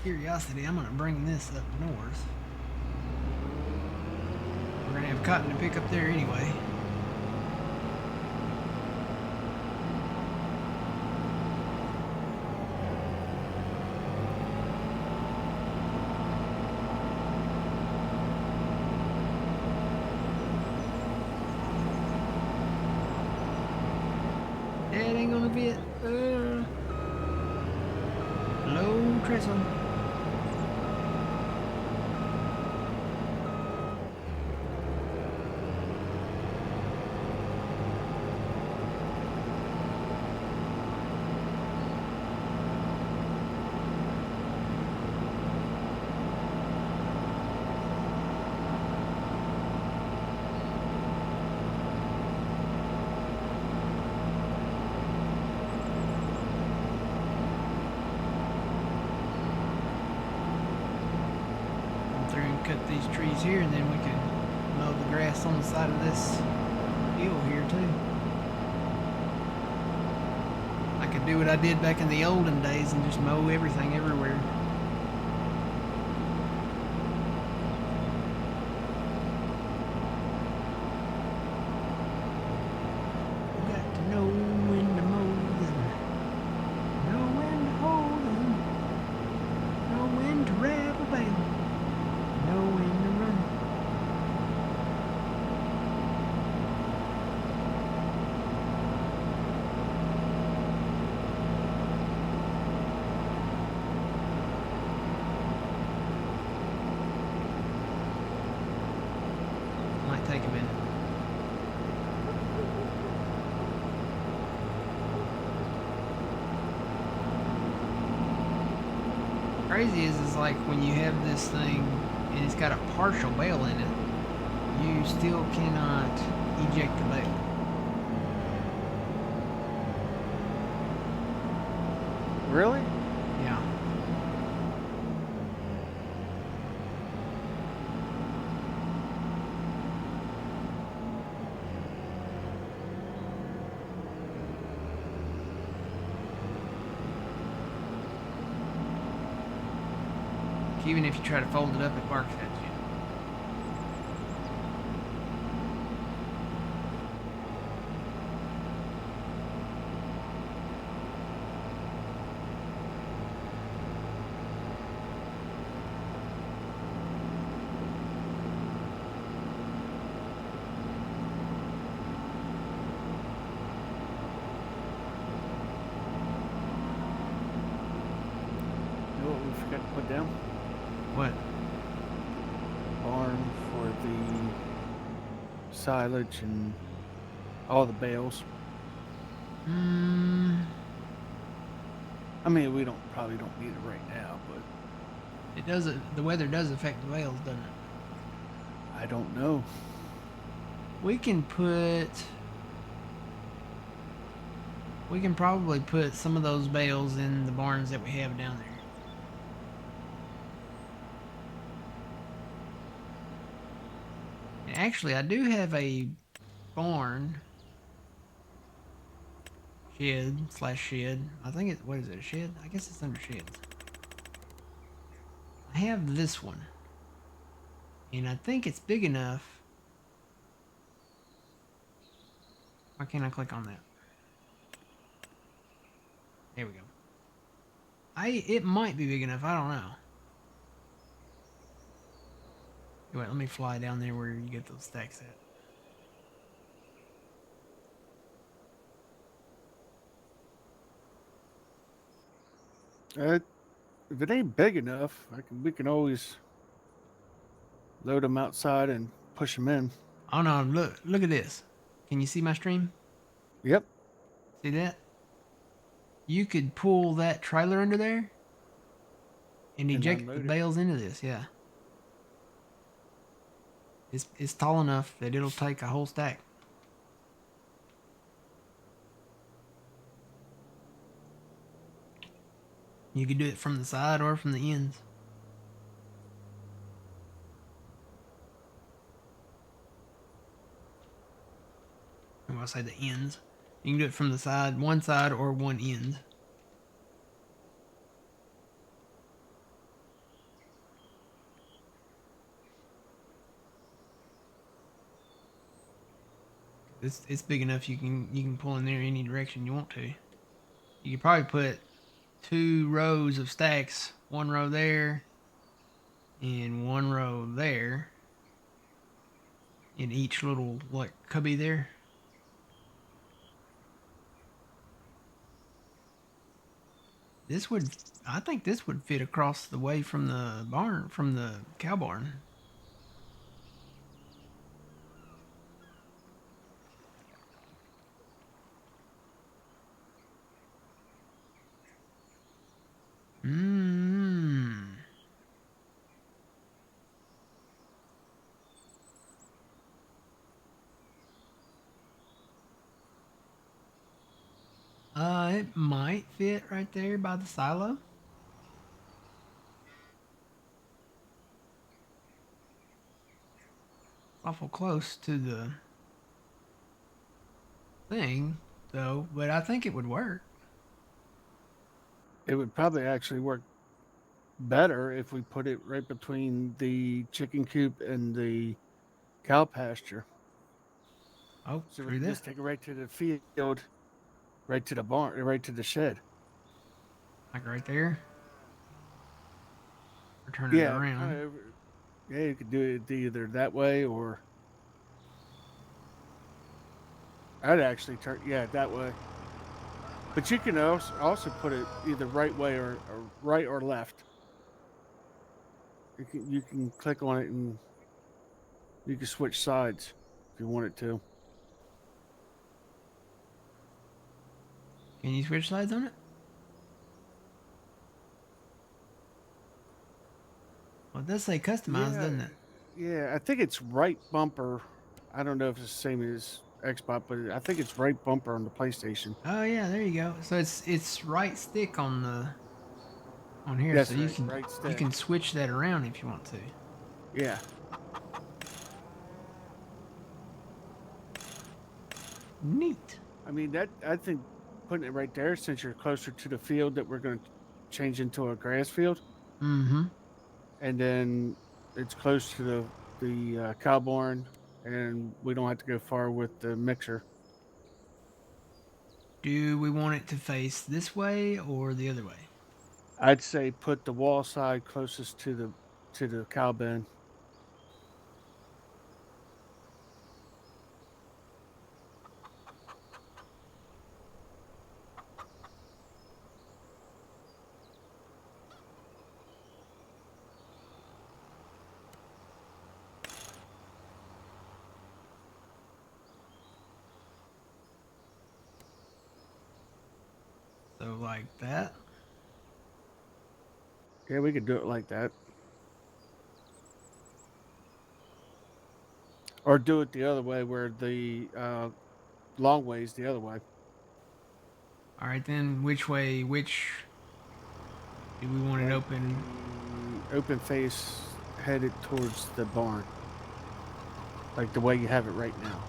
Curiosity, I'm gonna bring this up north. We're gonna have cotton to pick up there anyway. That ain't gonna be it. Low trestle. Cut these trees here, and then we can mow the grass on the side of this hill here too. I could do what I did back in the olden days and just mow everything everywhere. take a minute. Crazy is like when you have this thing and it's got a partial bale in it, you still cannot eject the bale. Really? Yeah. Even if you try to fold it up, it barks at you. You know what we forgot to put down? What? Barn for the silage and all the bales. I mean, we probably don't need it right now, but It doesn't. The weather does affect the bales, doesn't it? I don't know. We can put. We can probably put some of those bales in the barns that we have down there. And actually, I do have a barn shed/shed. I think it. What is it? A shed? I guess it's under sheds. I have this one, and I think it's big enough. Why can't I click on that? There we go. It might be big enough. I don't know. Wait, let me fly down there where you get those stacks at. If it ain't big enough, we can always load them outside and push them in. Oh no! Look at this. Can you see my stream? Yep. See that? You could pull that trailer under there and eject the unload it. bales into this. Yeah. It's tall enough that it'll take a whole stack. You could do it from the side or from the ends. I'm gonna say the ends. You can do it from the side, one side or one end. It's big enough you can pull in there any direction you want to. You could probably put 2 rows of stacks, 1 row there and 1 row there in each little like cubby there. I think this would fit across the way from the barn, from the cow barn. It might fit right there by the silo. Awful close to the thing, though, but I think it would work. It would probably actually work better if we put it right between the chicken coop and the cow pasture. Oh, So we true can that. just take it right to the field, right to the barn, right to the shed. Like right there. Or turn it Yeah, around. yeah, you could do it either that way or I'd actually turn that way. But you can also put it either right way or right or left. You can click on it and You can switch sides if you wanted to. Can you switch sides on it? Well, it does say customized, Yeah, doesn't it? yeah. I think it's right bumper. I don't know if it's the same as Xbox, but I think it's right bumper on the PlayStation. Oh yeah, there you go. So it's right stick on the on here, so That's right, right you stick. can switch that around if you want to. Yeah. Neat. I mean that. I think putting it right there, since you're closer to the field that we're going to change into a grass field, Mm-hmm. and then it's close to the cow barn, and we don't have to go far with the mixer. Do we want it to face this way or the other way? I'd say put the wall side closest to the cow bin. So like that. Yeah, we could do it like that, or do it the other way, where the long ways the other way. All right, then which way? Which do we want it Like open? the open face headed towards the barn, like the way you have it right now.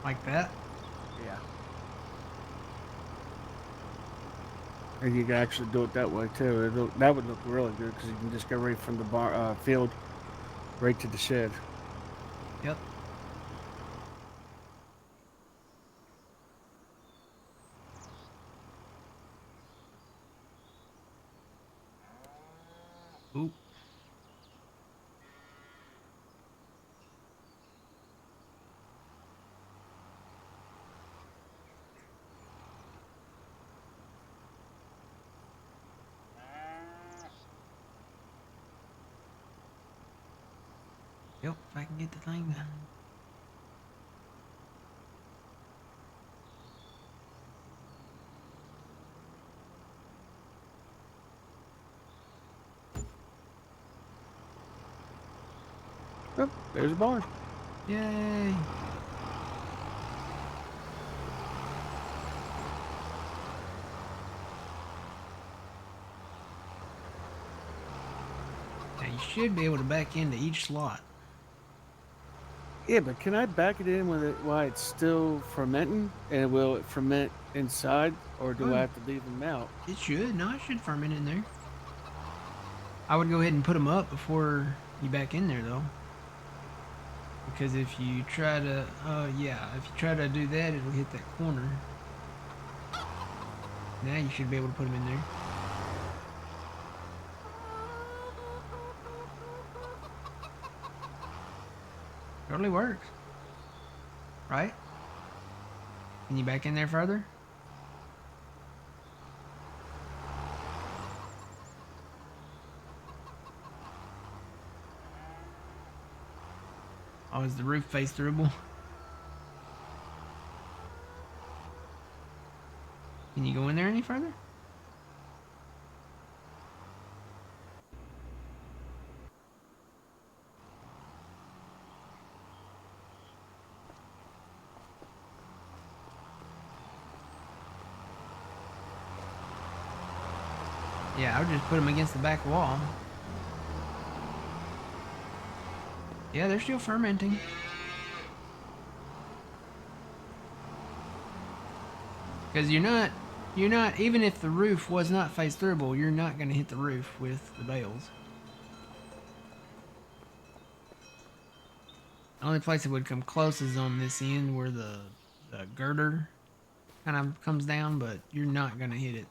Like that? Yeah. And you can actually do it that way too. That would look really good because you can just go right from the field right to the shed. Yep. Oop. Yep. If I can get the thing done. Oh, there's a barn. Yay! Now you should be able to back into each slot. Yeah, but can I back it in while it's still fermenting? And will it ferment inside, or do I Oh, have to leave them out? it should. No, it should ferment in there. I would go ahead and put them up before you back in there, though. Because if you try to, yeah, if you try to do that, it'll hit that corner. Now you should be able to put them in there. Totally works, right? Can you back in there further? Oh, is the roof face throughable? Can you go in there any further? Yeah, I would just put them against the back wall. Yeah, they're still fermenting. Because you're not, even if the roof was not face throughable, you're not going to hit the roof with the bales. The only place it would come close is on this end where the girder kind of comes down, but you're not going to hit it.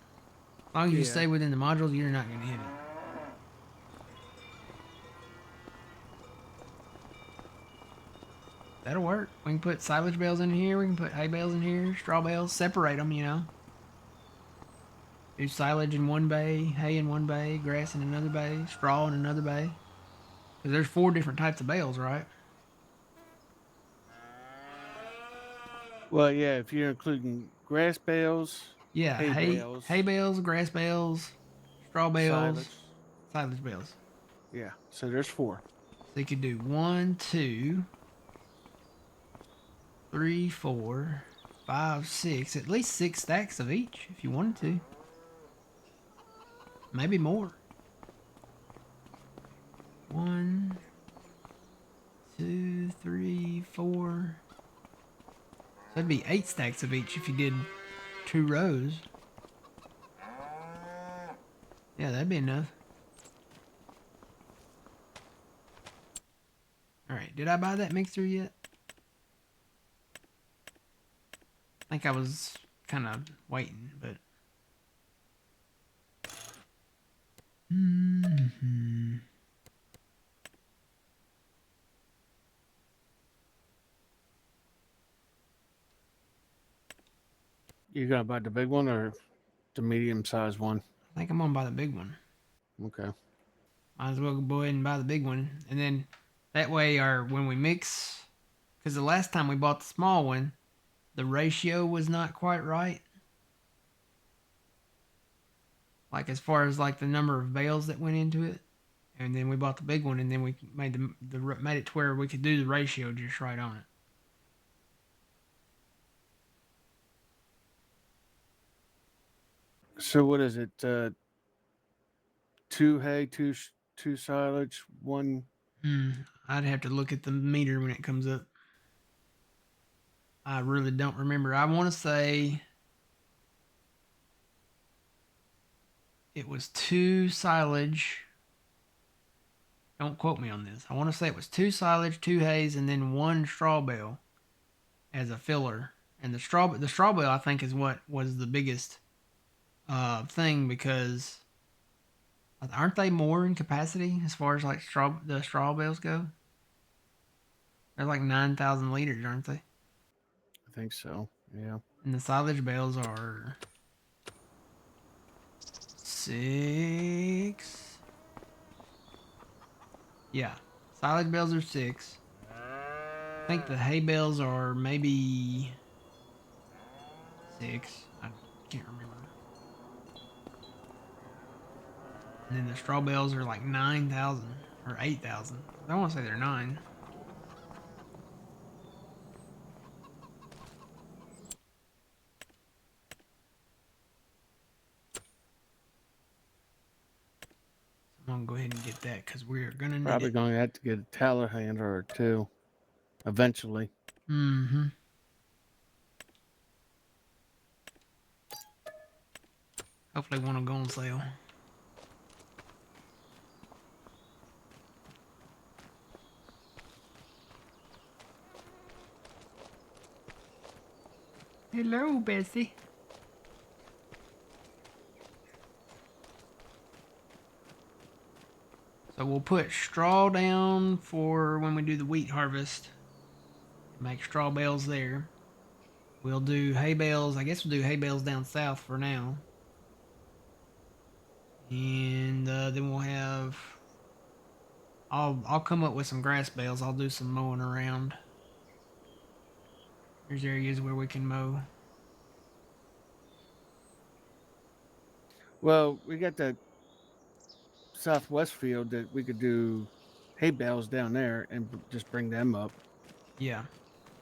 As long as you Yeah. stay within the modules, you're not going to hit it. That'll work. We can put silage bales in here. We can put hay bales in here, straw bales, separate them, you know. Do silage in one bay, hay in one bay, grass in another bay, straw in another bay. Because there's 4 different types of bales, right? Well, yeah, if you're including grass bales, Yeah, hay hay bales, bales, grass bales, straw bales, silage. silage bales. Yeah, so there's four. So you could do one, two, three, four, five, six, at least 6 stacks of each if you wanted to. Maybe more. One, two, three, four. So that'd be 8 stacks of each if you did 2 rows. Yeah, that'd be enough. All right, did I buy that mixer yet? I think I was kind of waiting, but. Mm-hmm. You gonna buy the big one or the medium sized one? I think I'm gonna buy the big one. Okay. Might as well go ahead and buy the big one, and then that way, when we mix, because the last time we bought the small one, the ratio was not quite right. Like as far as like the number of bales that went into it, and then we bought the big one, and then we made it to where we could do the ratio just right on it. So what is it? Two hay, two silage, one. I'd have to look at the meter when it comes up. I really don't remember. I want to say it was 2 silage. Don't quote me on this. I want to say it was 2 silage, 2 hays, and then 1 straw bale as a filler. And the straw bale I think is what was the biggest thing because aren't they more in capacity as far as like the straw bales go? They're like 9,000 liters, aren't they? I think so. Yeah. And the silage bales are 6. Yeah, silage bales are 6. I think the hay bales are maybe 6. I can't remember. And then the straw bales are like 9,000 or 8,000. I want to say they're 9. So I'm gonna go ahead and get that because we're gonna need Probably it. going to have to get a telehandler or two eventually. Mm-hmm. Hopefully one will go on sale. Hello, Bessie. So we'll put straw down for when we do the wheat harvest. Make straw bales there. We'll do hay bales. I guess we'll do hay bales down south for now. And then we'll have. I'll come up with some grass bales. I'll do some mowing around. There's areas where we can mow. Well, we got that southwest field that we could do hay bales down there and just bring them up Yeah,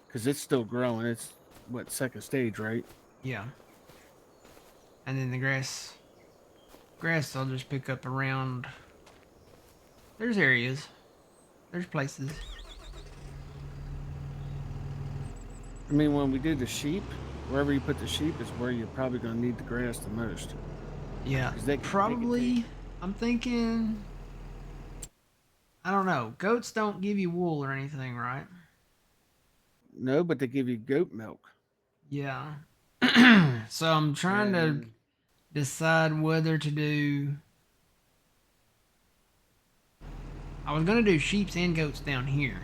because it's still growing. It's what, second stage, right? yeah. And then the grass I'll just pick up around. There's areas. There's places. I mean, when we do the sheep, wherever you put the sheep is where you're probably going to need the grass the most. Yeah, Because they could take. probably. I'm thinking. I don't know. Goats don't give you wool or anything, right? No, but they give you goat milk. Yeah. So I'm trying to And decide whether to do. I was gonna do sheeps and goats down here,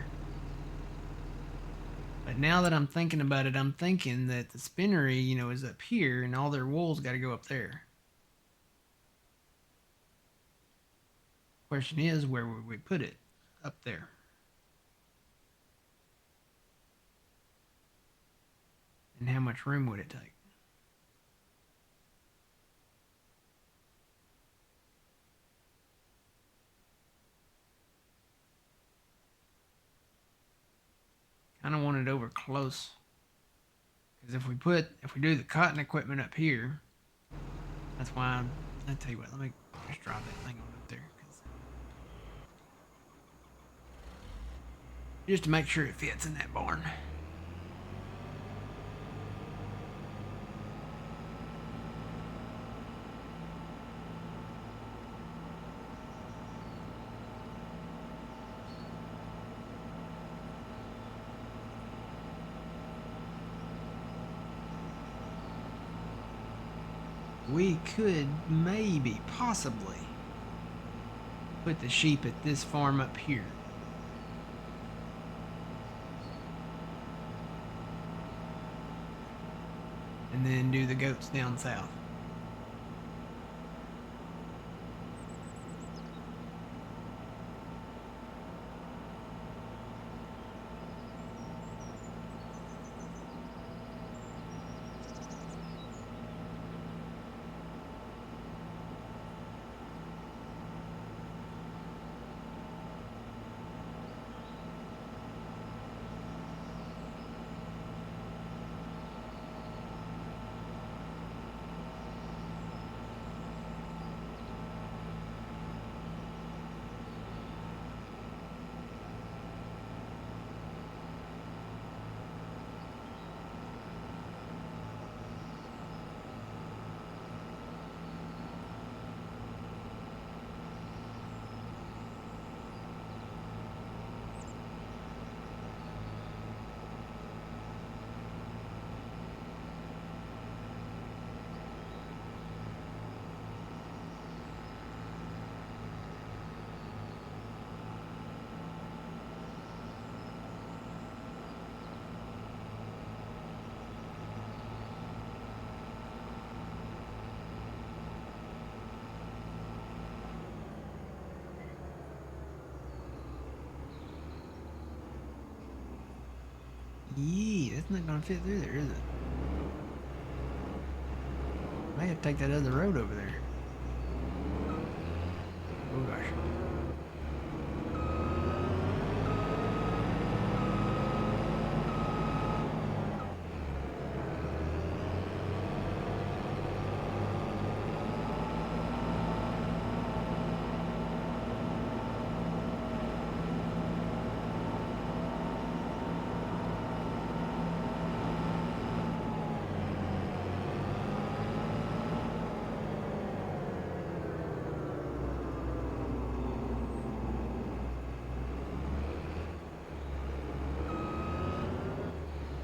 but now that I'm thinking about it, I'm thinking that the spinnery, is up here, and all their wool's got to go up there. Question is, where would we put it? Up there. And how much room would it take? Kind of want it over close. Because if we do the cotton equipment up here, that's why I'll tell you what, let me just drop that thing on up there. Just to make sure it fits in that barn. We could maybe, possibly, put the sheep at this farm up here. And then do the goats down south. Yee, that's not gonna fit through there, is it? I have to take that other road over there. Oh gosh.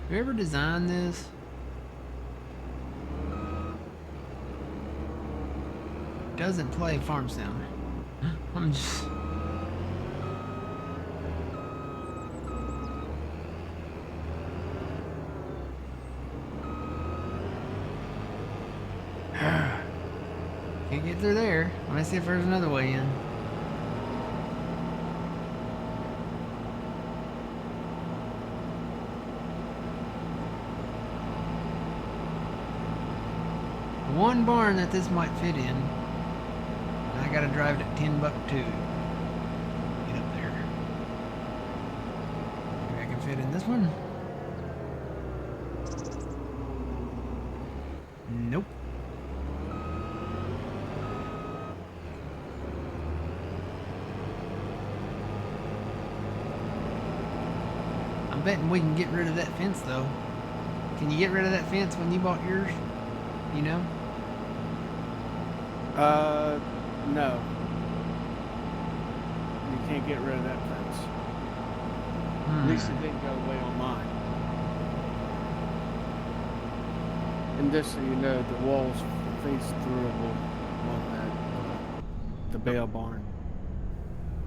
Whoever designed this doesn't play farm sound. I'm just... Can't get through there. Let's see if there's another way in. One barn that this might fit in. I gotta drive to Timbuktu. Get up there. Maybe I can fit in this one. Nope. I'm betting we can get rid of that fence though. Can you get rid of that fence when you bought yours? You know? No. You can't get rid of that fence. At least it didn't go away on mine. And just so you know, the wall's face throughable on that, the bale barn.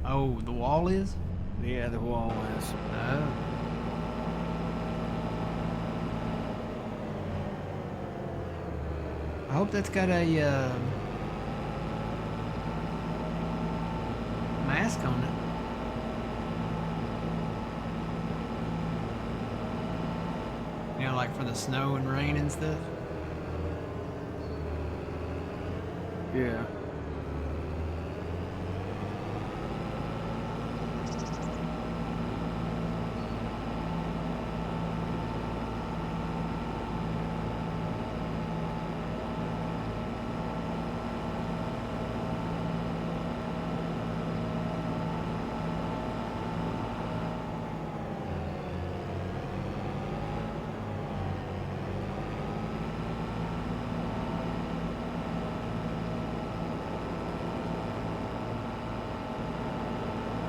Oh, the wall is? Yeah, the wall is. Oh. I hope that's got a mask on it. You know, like for the snow and rain and stuff. Yeah.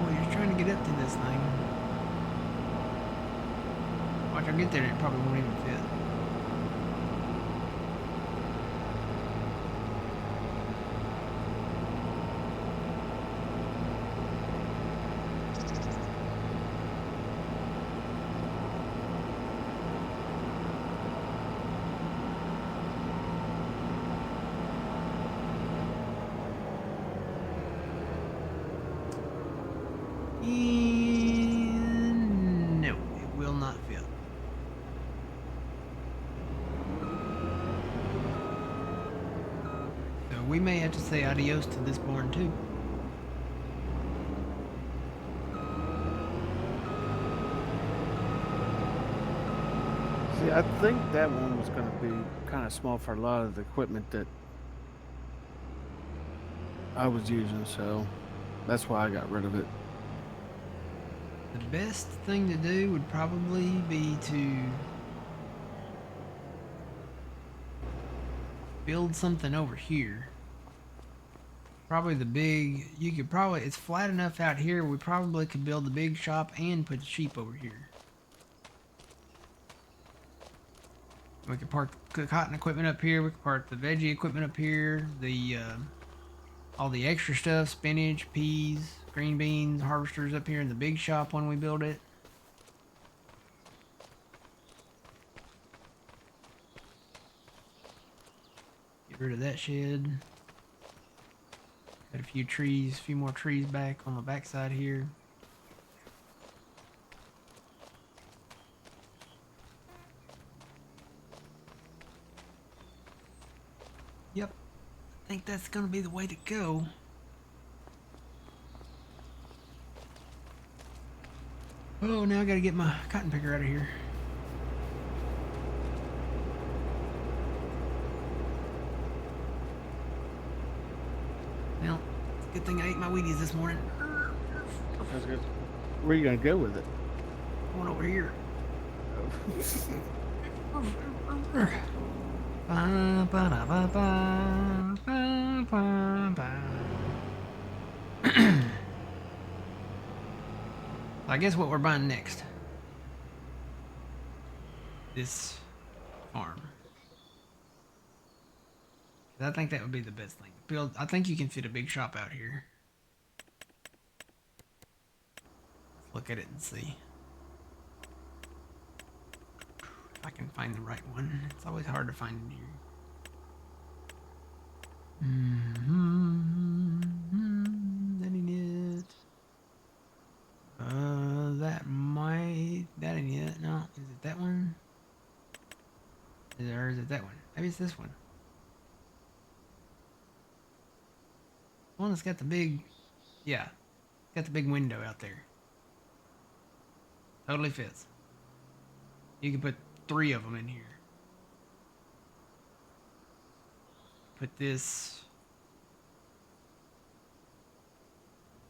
Oh, you're trying to get up to this thing. Watch, I'll get there and it probably won't even fit. And no, it will not fit. So we may have to say adios to this barn too. See, I think that one was going to be kind of small for a lot of the equipment that I was using, so that's why I got rid of it. The best thing to do would probably be to build something over here. Probably the big, you could probably, it's flat enough out here, we probably could build the big shop and put the sheep over here. We could park the cotton equipment up here, we could park the veggie equipment up here, the, all the extra stuff, spinach, peas, green beans, harvesters up here in the big shop when we build it. Get rid of that shed. Got a few trees, a few more trees back on the backside here. Yep, I think that's gonna be the way to go. Oh, now I gotta get my cotton picker out of here. Well, it's a good thing I ate my Wheaties this morning. That's good. Where are you going to go with it? Going over here. I guess what we're buying next. This farm. I think that would be the best thing to build. I think you can fit a big shop out here. Let's look at it and see. If I can find the right one. It's always hard to find in here. That ain't it. That ain't it. No, is it that one? Or is it that one? Maybe it's this one. The one that's got the big, yeah, got the big window out there. Totally fits. You can put 3 of them in here. Put this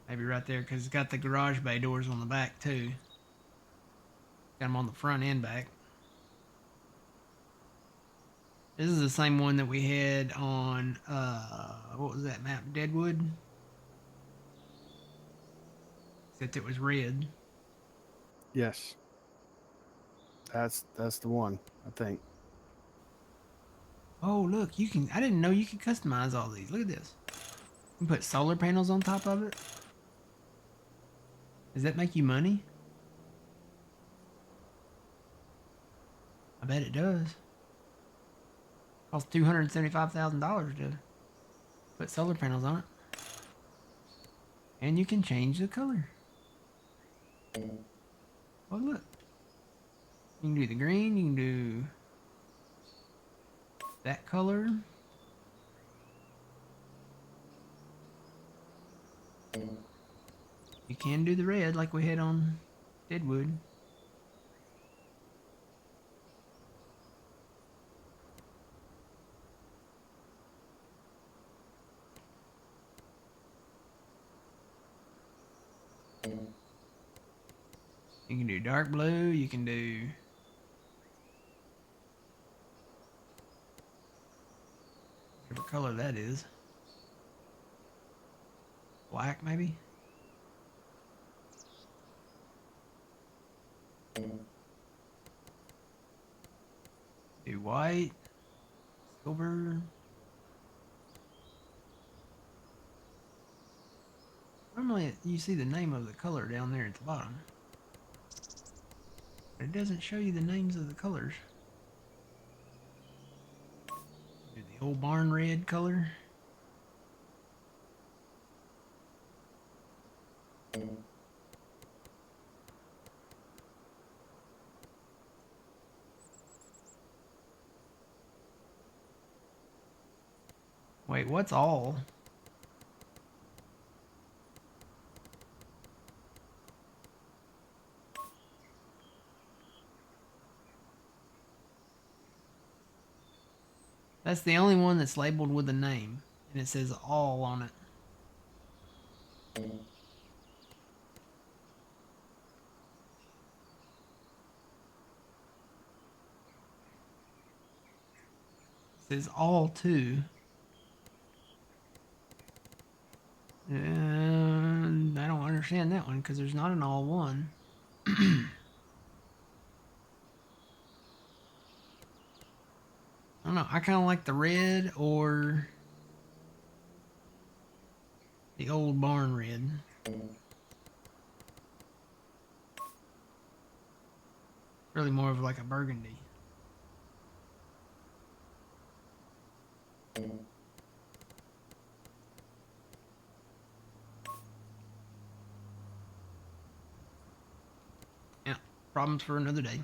maybe right there because it's got the garage bay doors on the back too. Got them on the front and back. This is the same one that we had on, what was that map? Deadwood? Except it was red. Yes. That's the one, I think. Oh, look, you can, I didn't know you could customize all these. Look at this. You can put solar panels on top of it. Does that make you money? I bet it does. Costs $275,000 to put solar panels on it. And you can change the color. Oh, look. You can do the green, you can do that color. You can do the red like we had on Deadwood. You can do dark blue, you can do whatever color that is. Black, maybe? Do white, silver. Normally you see the name of the color down there at the bottom. But it doesn't show you the names of the colors. Do the old barn red color. Wait, what's all? That's the only one that's labeled with a name, and it says all on it. It says all too. And I don't understand that one because there's not an all one. I don't know. I kind of like the red or the old barn red. Really more of like a burgundy. Yeah, problems for another day.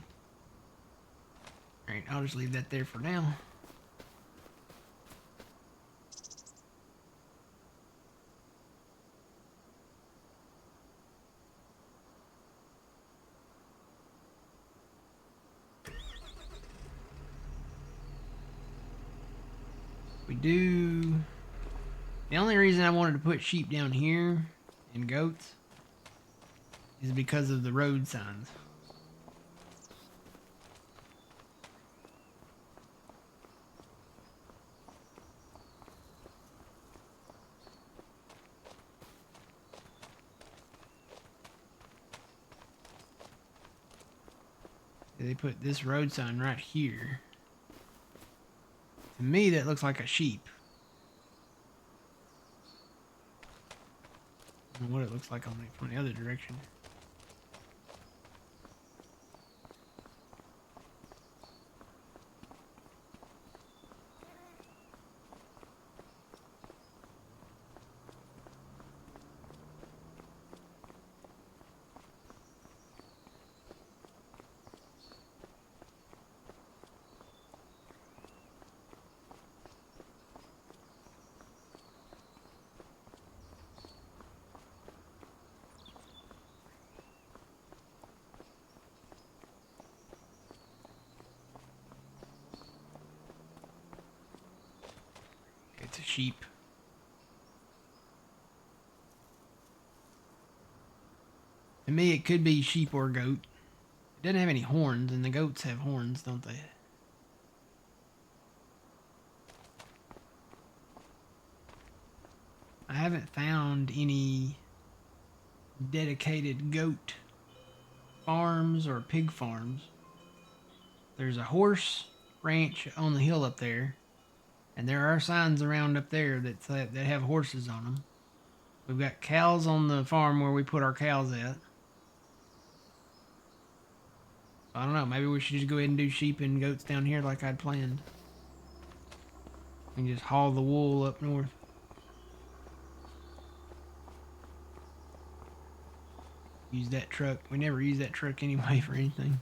Alright, I'll just leave that there for now. We do... The only reason I wanted to put sheep down here and goats is because of the road signs. They put this road sign right here. To me, that looks like a sheep. I don't know what it looks like on from the other direction. It's a sheep. To me, it could be sheep or goat. It doesn't have any horns, and the goats have horns, don't they? I haven't found any dedicated goat farms or pig farms. There's a horse ranch on the hill up there, and there are signs around up there that have horses on them. We've got cows on the farm where we put our cows at. I don't know. Maybe we should just go ahead and do sheep and goats down here like I'd planned. We can just haul the wool up north. Use that truck. We never use that truck anyway for anything.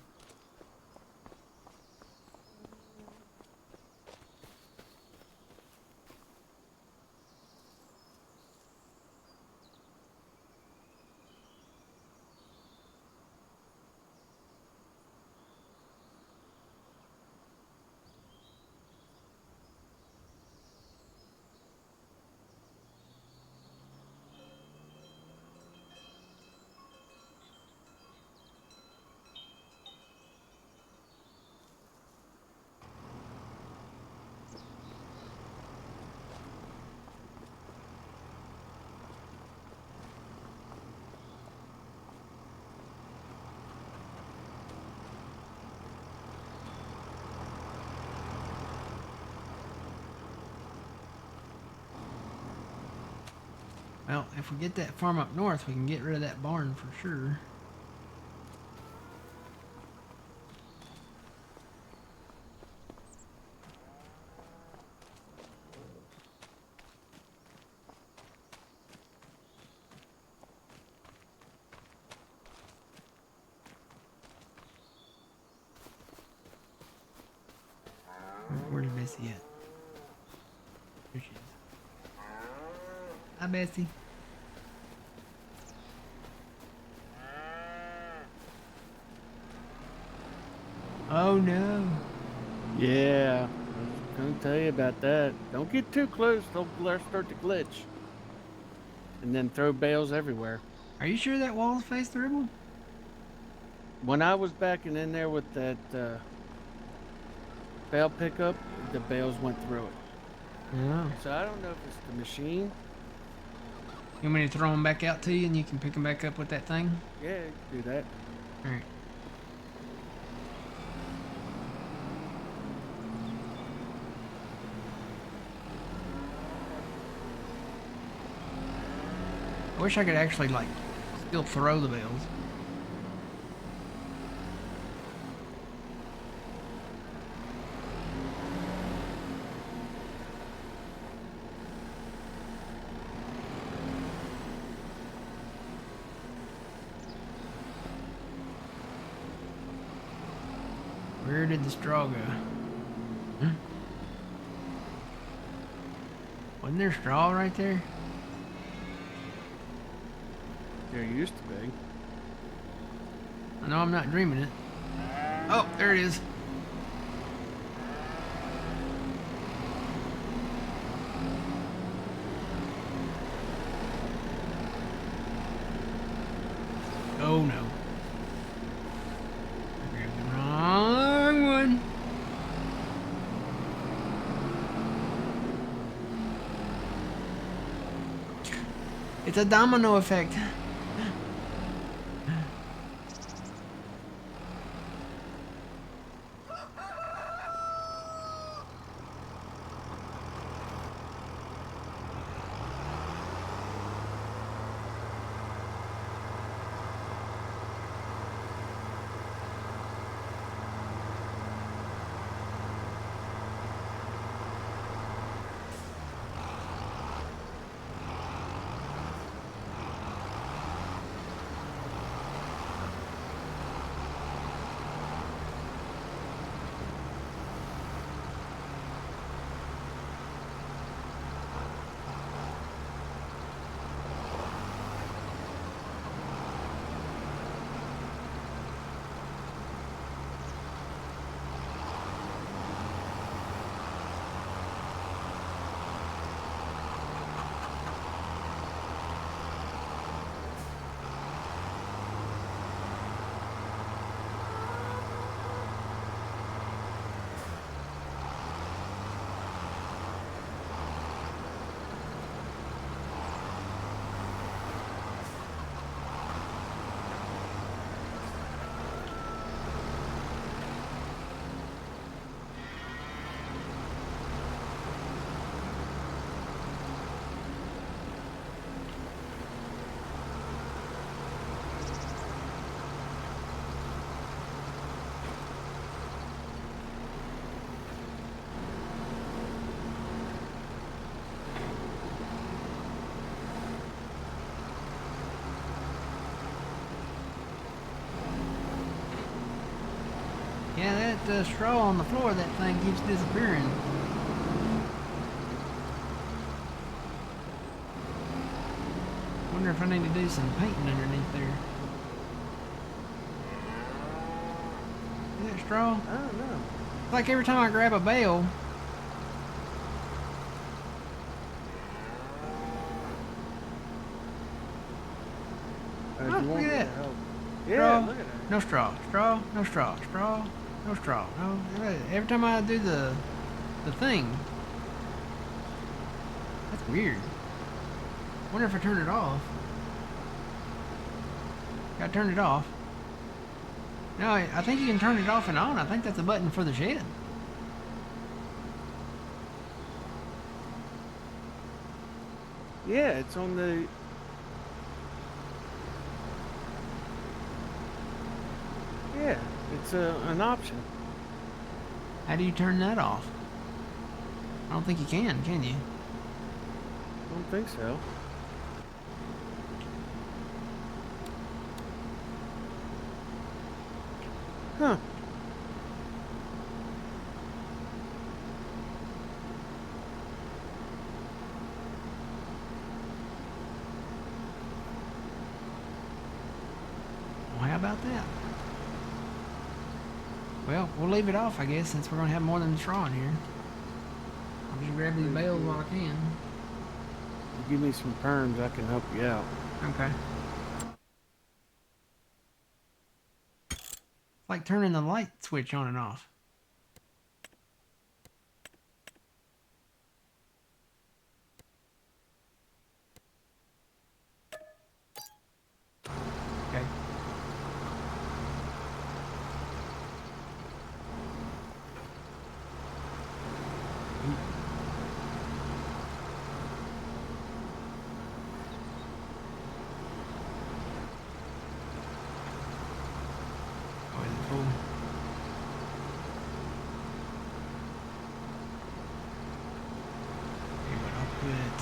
Well, if we get that farm up north, we can get rid of that barn for sure. Where's Bessie at? There she is. Hi, Bessie. Oh no. Yeah, I was gonna tell you about that. Don't get too close; they'll start to glitch, and then throw bales everywhere. Are you sure that wall's face throughable? When I was backing in there with that bale pickup, the bales went through it. No. So I don't know if it's the machine. You want me to throw them back out to you and you can pick them back up with that thing? Yeah, do that. Alright. I wish I could actually, like, still throw the bales. Where did the straw go? Huh? Wasn't there straw right there? There used to be. I know I'm not dreaming it. Oh, there it is. Oh no. I grabbed the wrong one. It's a domino effect. Yeah, that straw on the floor, that thing keeps disappearing. Wonder if I need to do some painting underneath there. Is that straw? I don't know. It's like every time I grab a bale. Do Oh, you look want at me to that. help? Straw. Yeah, look at that. No straw. Straw. No straw. Straw. No straw. No. Every time I do the thing. That's weird. Wonder if I turn it off. Gotta turn it off. No, I think you can turn it off and on. I think that's a button for the shed. Yeah, it's on the. Yeah, it's an option. How do you turn that off? I don't think you can you? I don't think so. Huh. Well, how about that? Well, we'll leave it off, I guess, since we're going to have more than the straw in here. I'll just grab these bales while I can. You give me some terms, I can help you out. Okay. It's like turning the light switch on and off. Okay. Oh, is it full? Okay, but I'll put...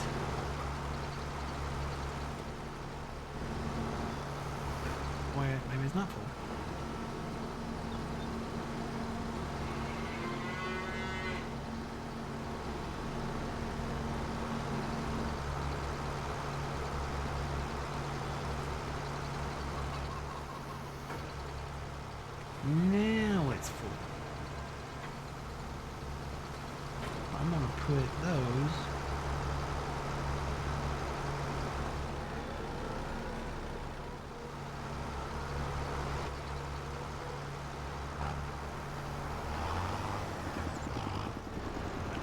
Wait, maybe it's not full. Now it's full. I'm gonna put those.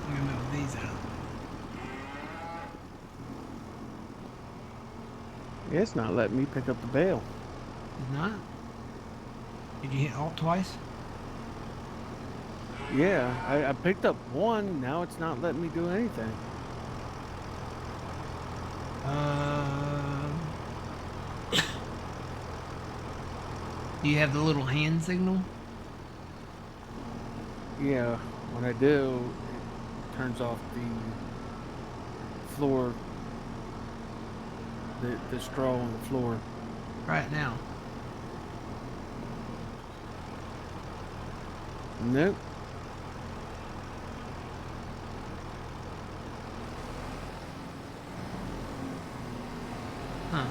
I'm gonna move these out. Yeah, it's not letting me pick up the bale. It's not? Did you hit Alt twice? Yeah, I picked up one. Now it's not letting me do anything. Do you have the little hand signal? Yeah, when I do, it turns off the floor, the straw on the floor. Try it now. Nope. Huh.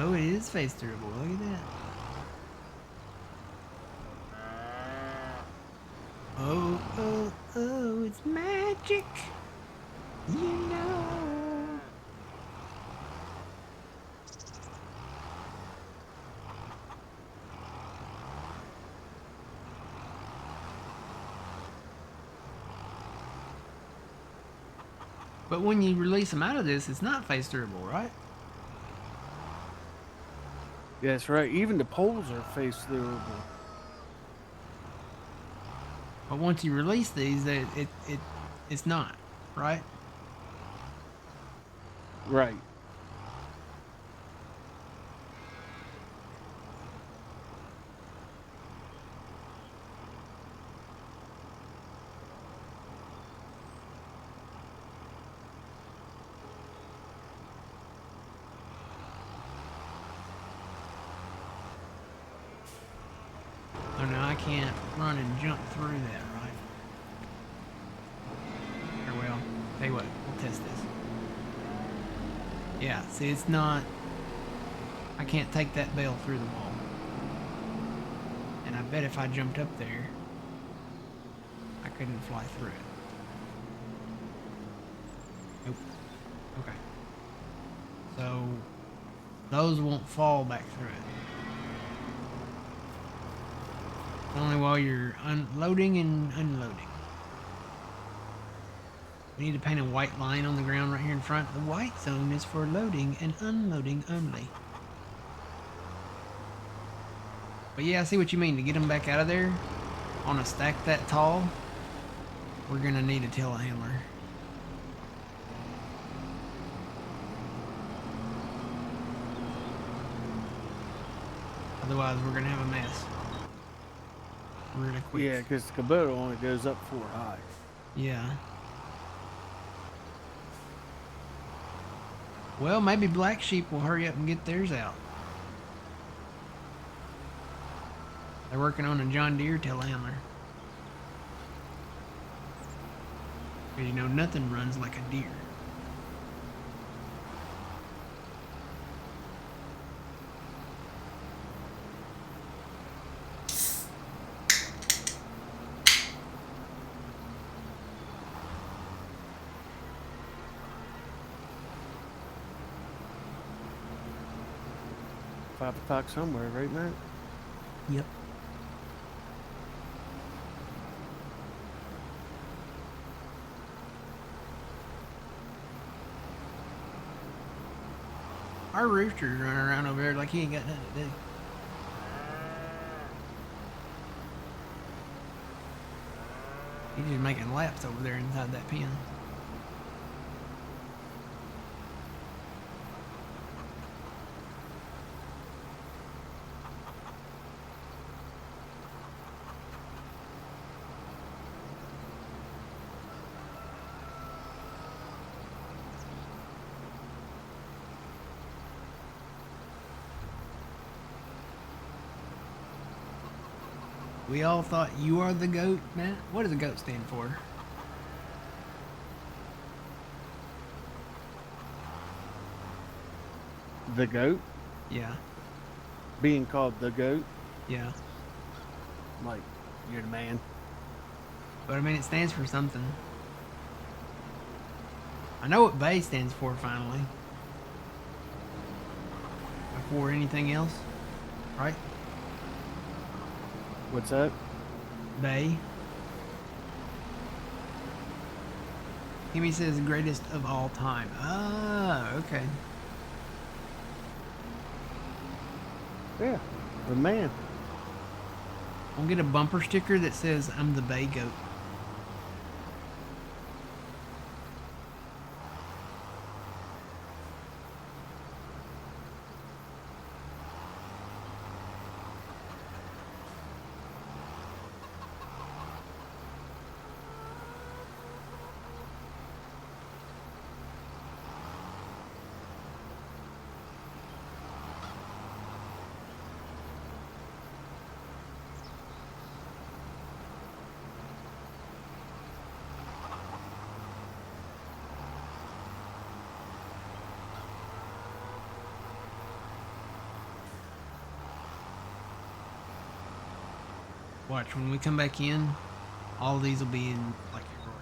Oh, it is face durable. Look at that. Oh, oh, oh, it's magic. You know. But when you release them out of this, it's not face durable, right? Yeah, that's right. Even the poles are face durable. But once you release these, it's not, right? Right. Oh no, I can't run and jump through that, right? Or well, tell you what, we'll test this. Yeah, see, it's not. I can't take that bale through the wall. bet if I jumped up there, I couldn't fly through it. Nope. Okay. So those won't fall back through it. Only while you're unloading and unloading. We need to paint a white line on the ground right here in front. The white zone is for loading and unloading only. But yeah, I see what you mean. To get them back out of there on a stack that tall, we're gonna need a telehandler. Otherwise, we're gonna have a mess really quick. Yeah, because the Kubota only goes up 4 high. Yeah. Well, maybe Black Sheep will hurry up and get theirs out. They're working on a John Deere telehandler. Because you know, nothing runs like a deer. $5 o'clock somewhere, right, Matt? Yep. Our rooster's running around over there like he ain't got nothing to do. He's just making laps over there inside that pen. We all thought you are the goat, Matt. What does the goat stand for? The goat? Yeah. Being called the goat? Yeah. Like, you're the man. But I mean, it stands for something. I know what Bay stands for finally. Before anything else, right? What's that? Bay. Kimmy says greatest of all time. Ah, okay. Yeah, the man. I'll get a bumper sticker that says I'm the Bay Goat. Watch, when we come back in, all these will be in, like, everywhere.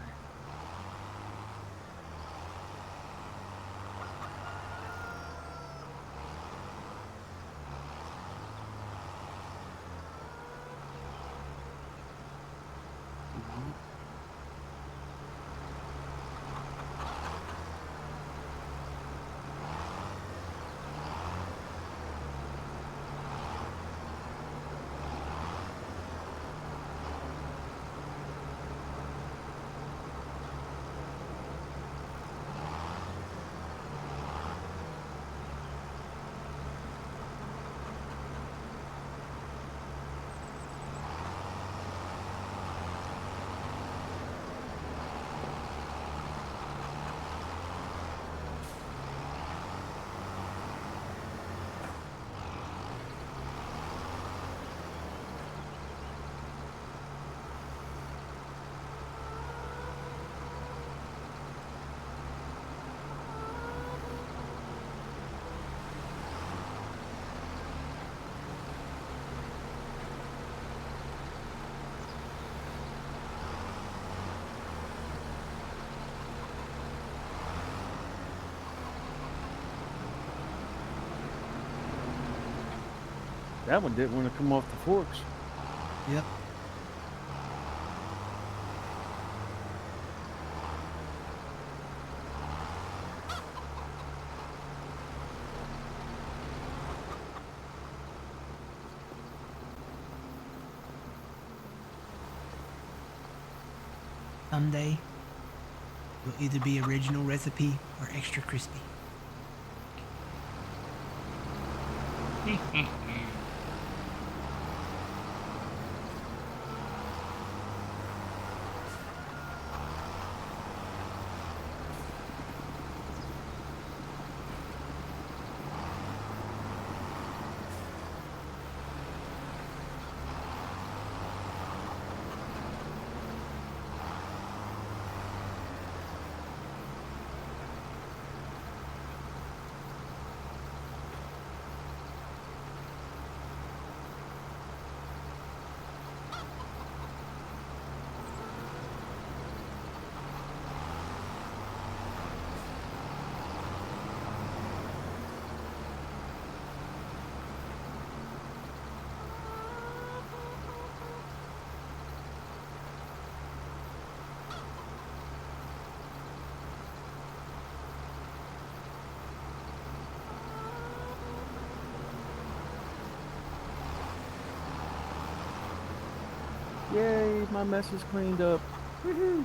That one didn't want to come off the forks. Yep. Someday, will either be original recipe or extra crispy. Yay, my mess is cleaned up. Woohoo!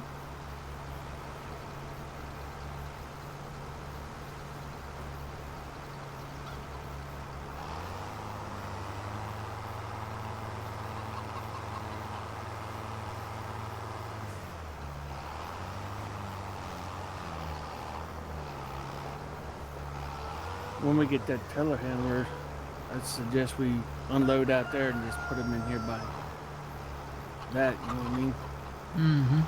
When we get that telehandler, I suggest we unload out there and just put them in here by that, you know what I mean? Mm-hmm.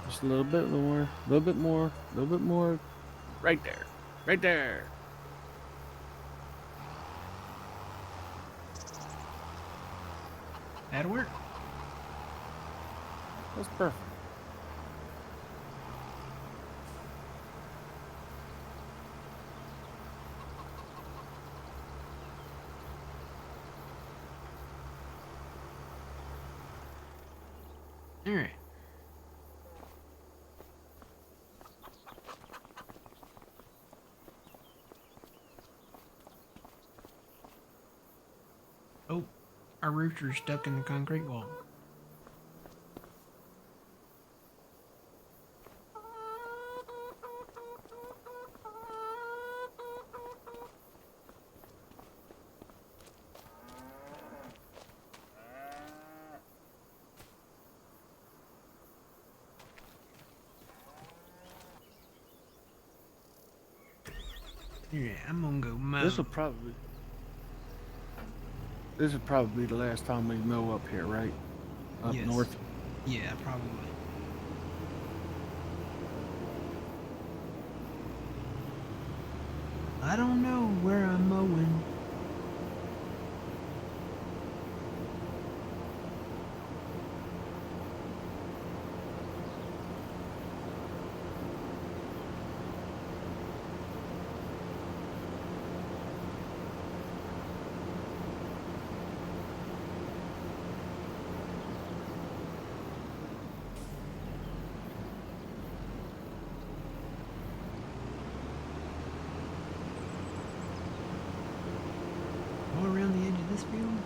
Just a little bit more, a little bit more, a little bit more. Right there. Right there. That'll work. That's perfect. All right. Oh, our rooster's stuck in the concrete wall. Yeah, I'm gonna go mow. This will probably be the last time we mow up here, right? Up Yes. north. Yeah, probably. I don't know where I'm mowing. Go around the edge of this field.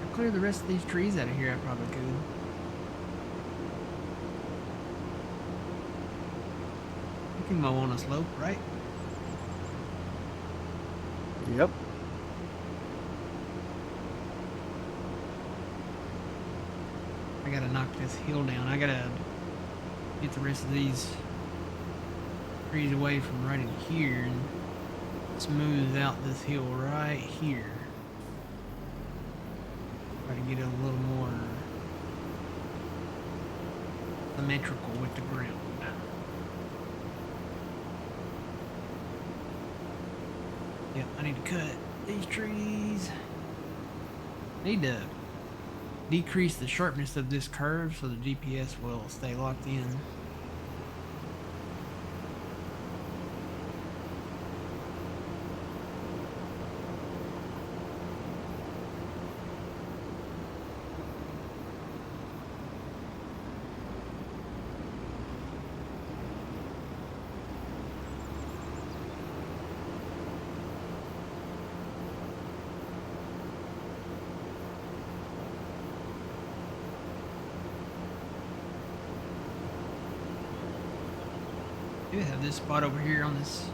I'll clear the rest of these trees out of here. I probably could. You can mow on a slope, right? Yep. I gotta knock this hill down. I gotta get the rest of these trees away from right in here and smooth out this hill right here. Try to get it a little more symmetrical with the ground. Yep, I need to cut these trees. Need to decrease the sharpness of this curve so the GPS will stay locked in. We have this spot over here on this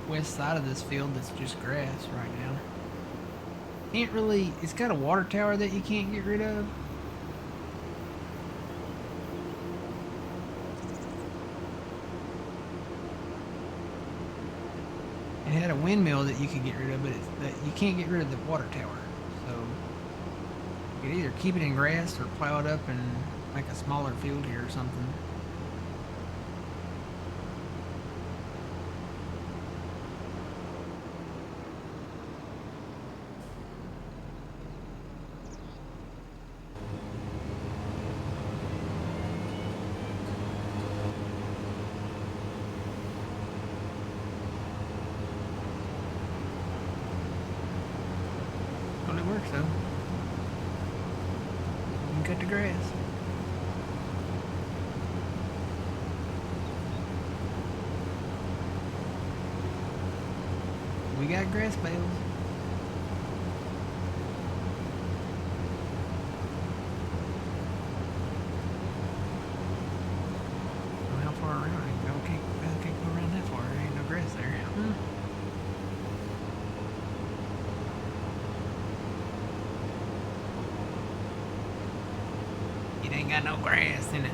west side of this field that's just grass right now. Can't really, it's got a water tower that you can't get rid of. It had a windmill that you could get rid of, but you can't get rid of the water tower. So you could either keep it in grass or plow it up and make a smaller field here or something. Only works though. You can cut the grass. We got grass bales. How far around? I can't go around that far. There ain't no grass there. It ain't got no grass in it.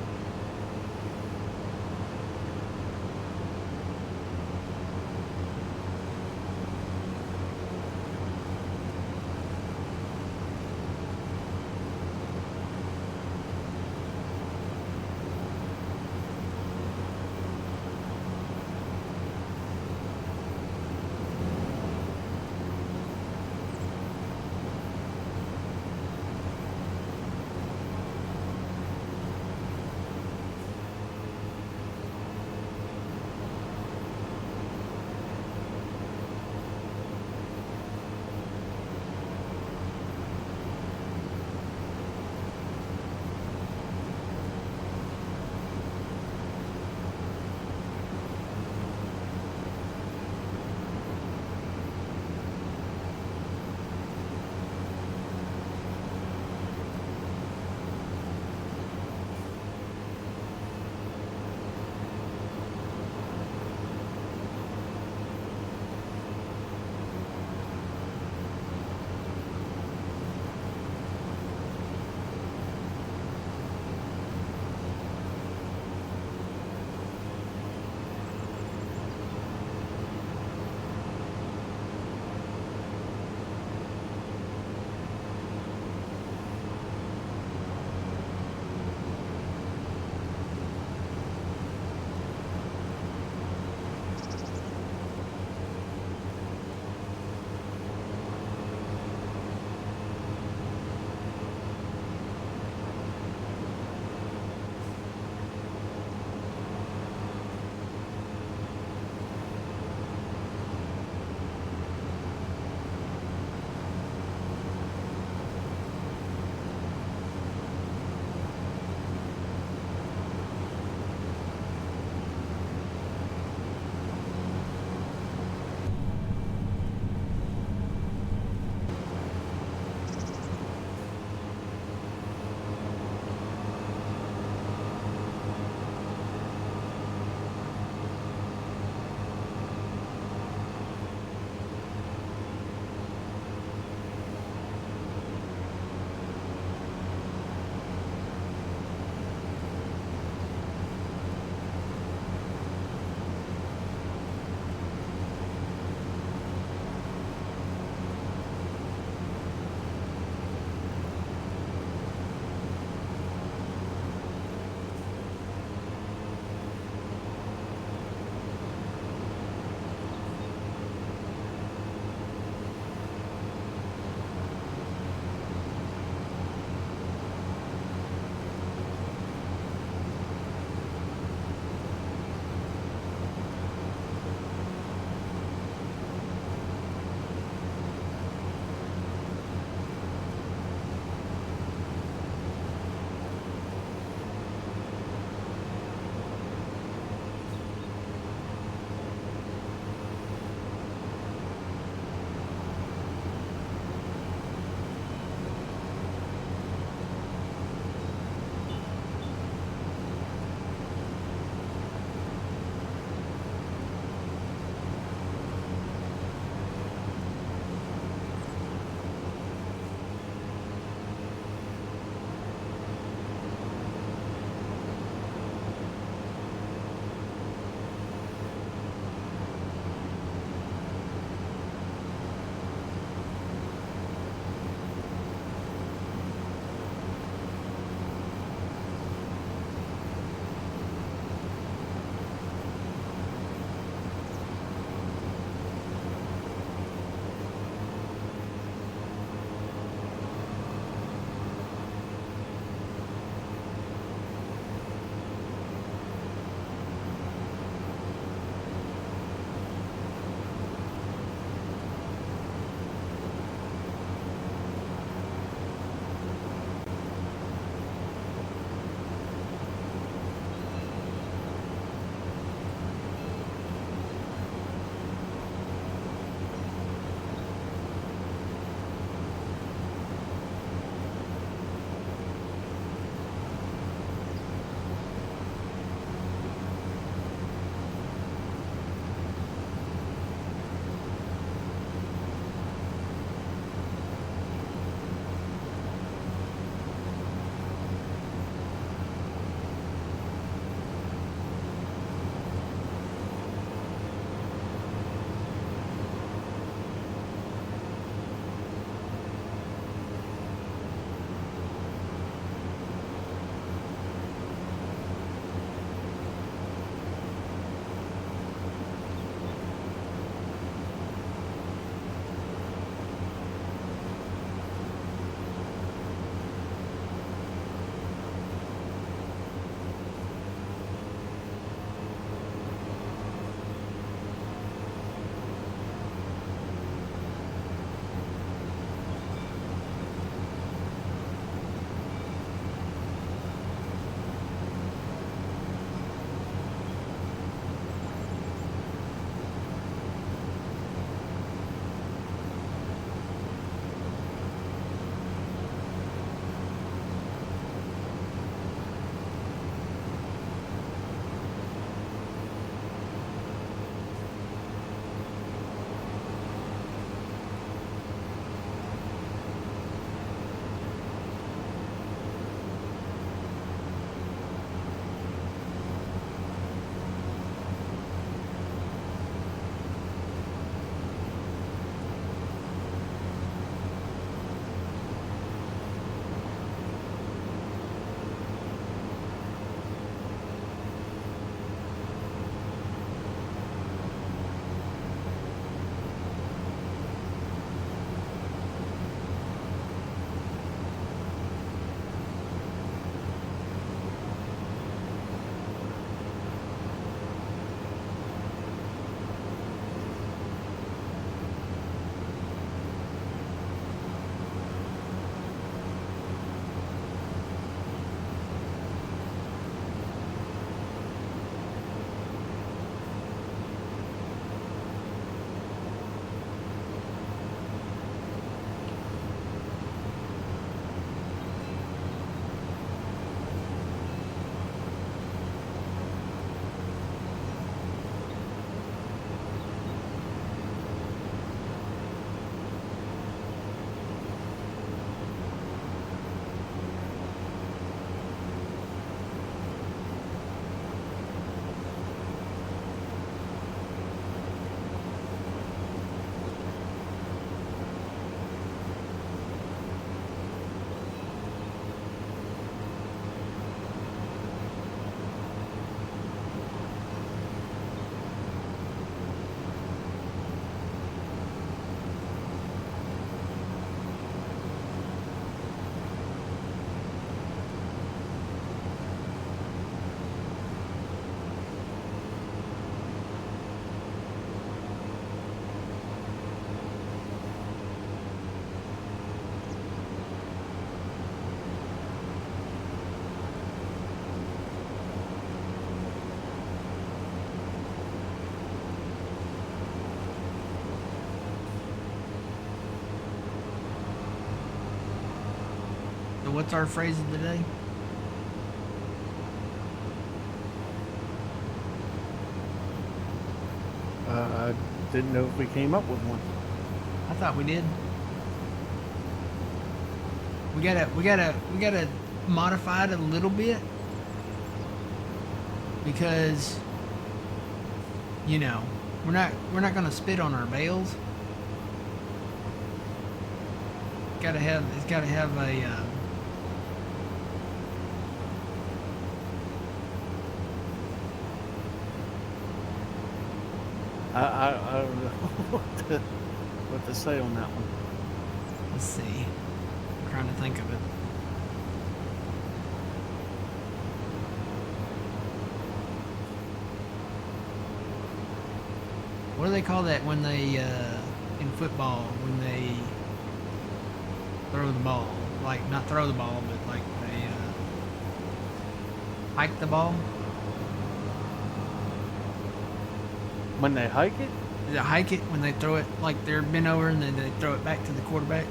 So what's our phrase of the day? I didn't know if we came up with one. I thought we did. We gotta modify it a little bit because you know we're not gonna spit on our bales. It's gotta have a I don't know what to say on that one. let's see. I'm trying to think of it. What do they call that when they in football when they throw the ball? Like not throw the ball, but like they hike the ball. When they hike it? Is it hike it when they throw it like they're bent over and then they throw it back to the quarterback?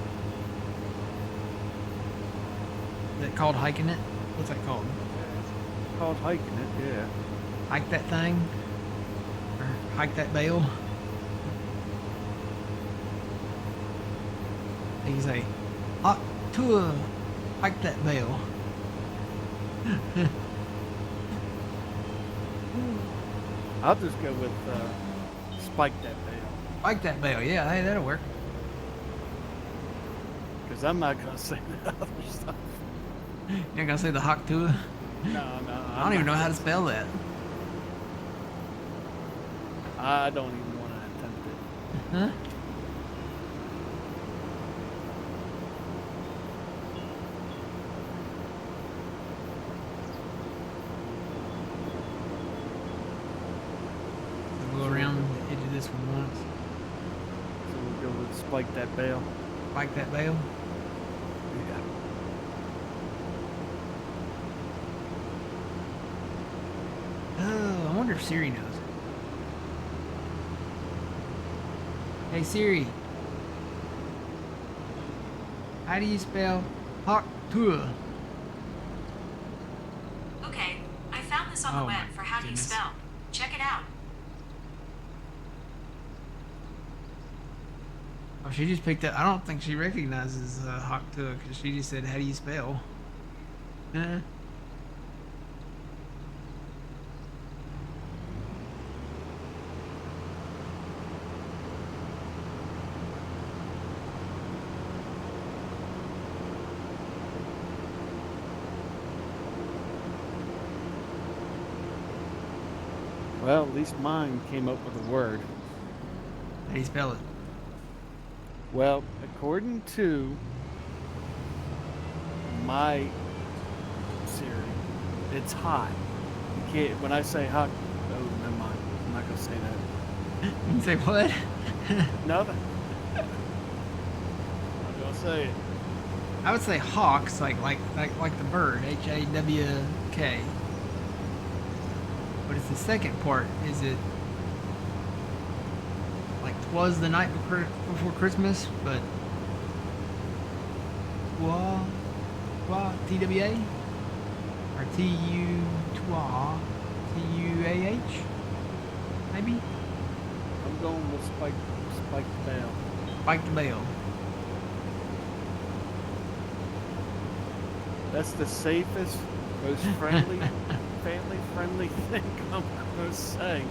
Is that called hiking it? What's that called? It's called hiking it, yeah. Hike that thing? Or hike that bale? You can say, hot tour, hike that bale. I'll just go with spike that bale. Hike that bale, yeah, hey, that'll work. Because I'm not going to say the other stuff. You're not gonna say the hawk tour? No. I don't even know how to spell that. I don't even want to attempt it. Huh? We'll go around the edge of this one once. So we'll go with spike that bale. Like that bale? Yeah. Oh, I wonder if Siri knows. Hey Siri, how do you spell hawk tour? Okay, I found this on the Oh web my for how do you goodness. spell. Check it out. Oh, she just picked up. I don't think she recognizes hawk tour because she just said, "How do you spell?" Well, at least mine came up with a word. How do you spell it? Well, according to my Siri, it's hot. You can't, when I say hot, oh, never mind. I'm not going to say that. You can say what? Nothing. I'm not going to say it. I would say hawks, like the bird, Hawk. But it's the second part. Is it like 'twas the night before Christmas? But twa TWA or TUAH maybe. I'm going with spike the bell. Spike the bell. That's the safest, most friendly, family-friendly thing I'm going to say.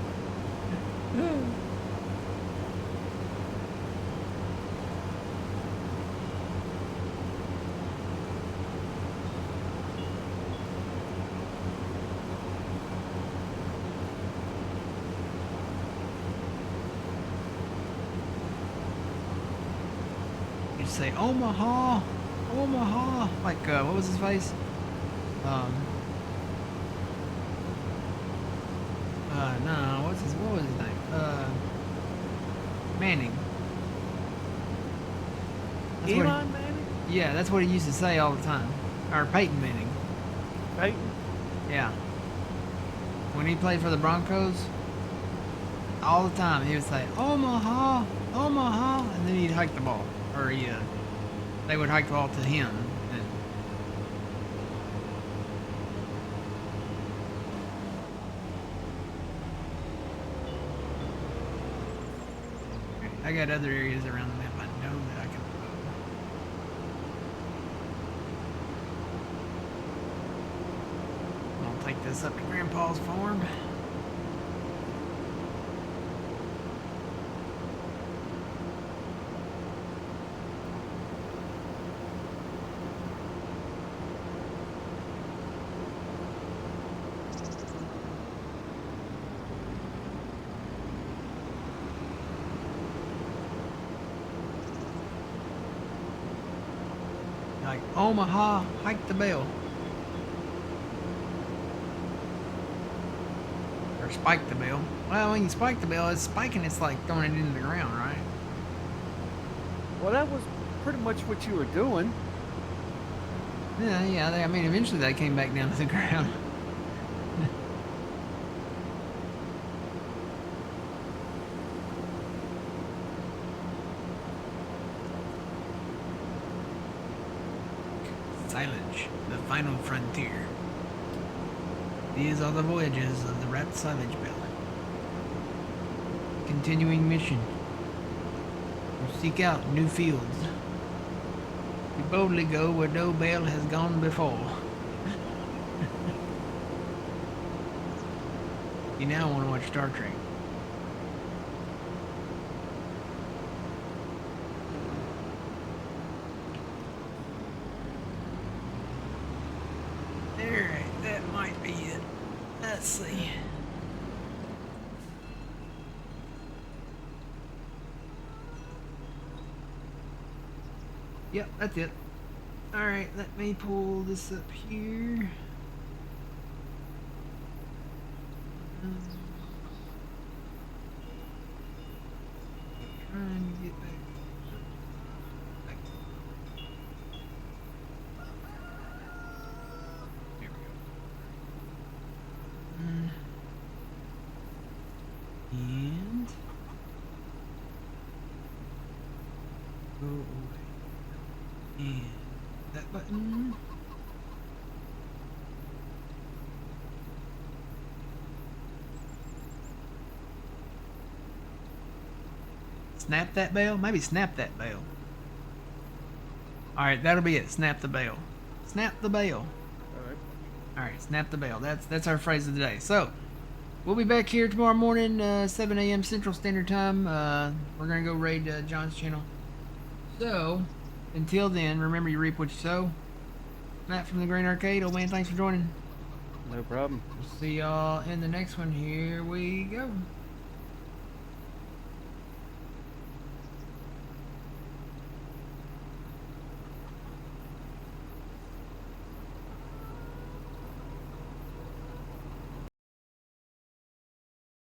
You say Omaha, Omaha. Like what was his face? No, what was his name? Manning. That's what Elon Manning? yeah, that's what he used to say all the time. Or Peyton Manning. Peyton? Yeah. When he played for the Broncos, all the time he would say Omaha, Omaha, and then he'd hike the ball, or they would hike the ball to him. And I got other areas around the map I know that I can go. I'll take this up to Grandpa's farm. Like Omaha, hike the bell. Or spike the bell. Well, when you spike the bell, it's spiking, it's like throwing it into the ground, right? Well, that was pretty much what you were doing. Yeah, I mean, eventually that came back down to the ground. Silage, the final frontier. These are the voyages of the Rat Silage Bell. Continuing mission. We seek out new fields. We boldly go where no bell has gone before. You now want to watch Star Trek. Alright, that might be it. Let's see. Yep, that's it. Alright, let me pull this up here. Trying to get back. There we go. And go away. And that button. Snap that bell? Maybe snap that bell. Alright, that'll be it. Snap the bell. Snap the bell. Alright, snap the bell. That's our phrase of the day. So, we'll be back here tomorrow morning, 7 a.m. Central Standard Time. We're going to go raid John's channel. So, until then, remember you reap what you sow. Matt from the Green Arcade. Old man, thanks for joining. No problem. We'll see y'all in the next one. Here we go.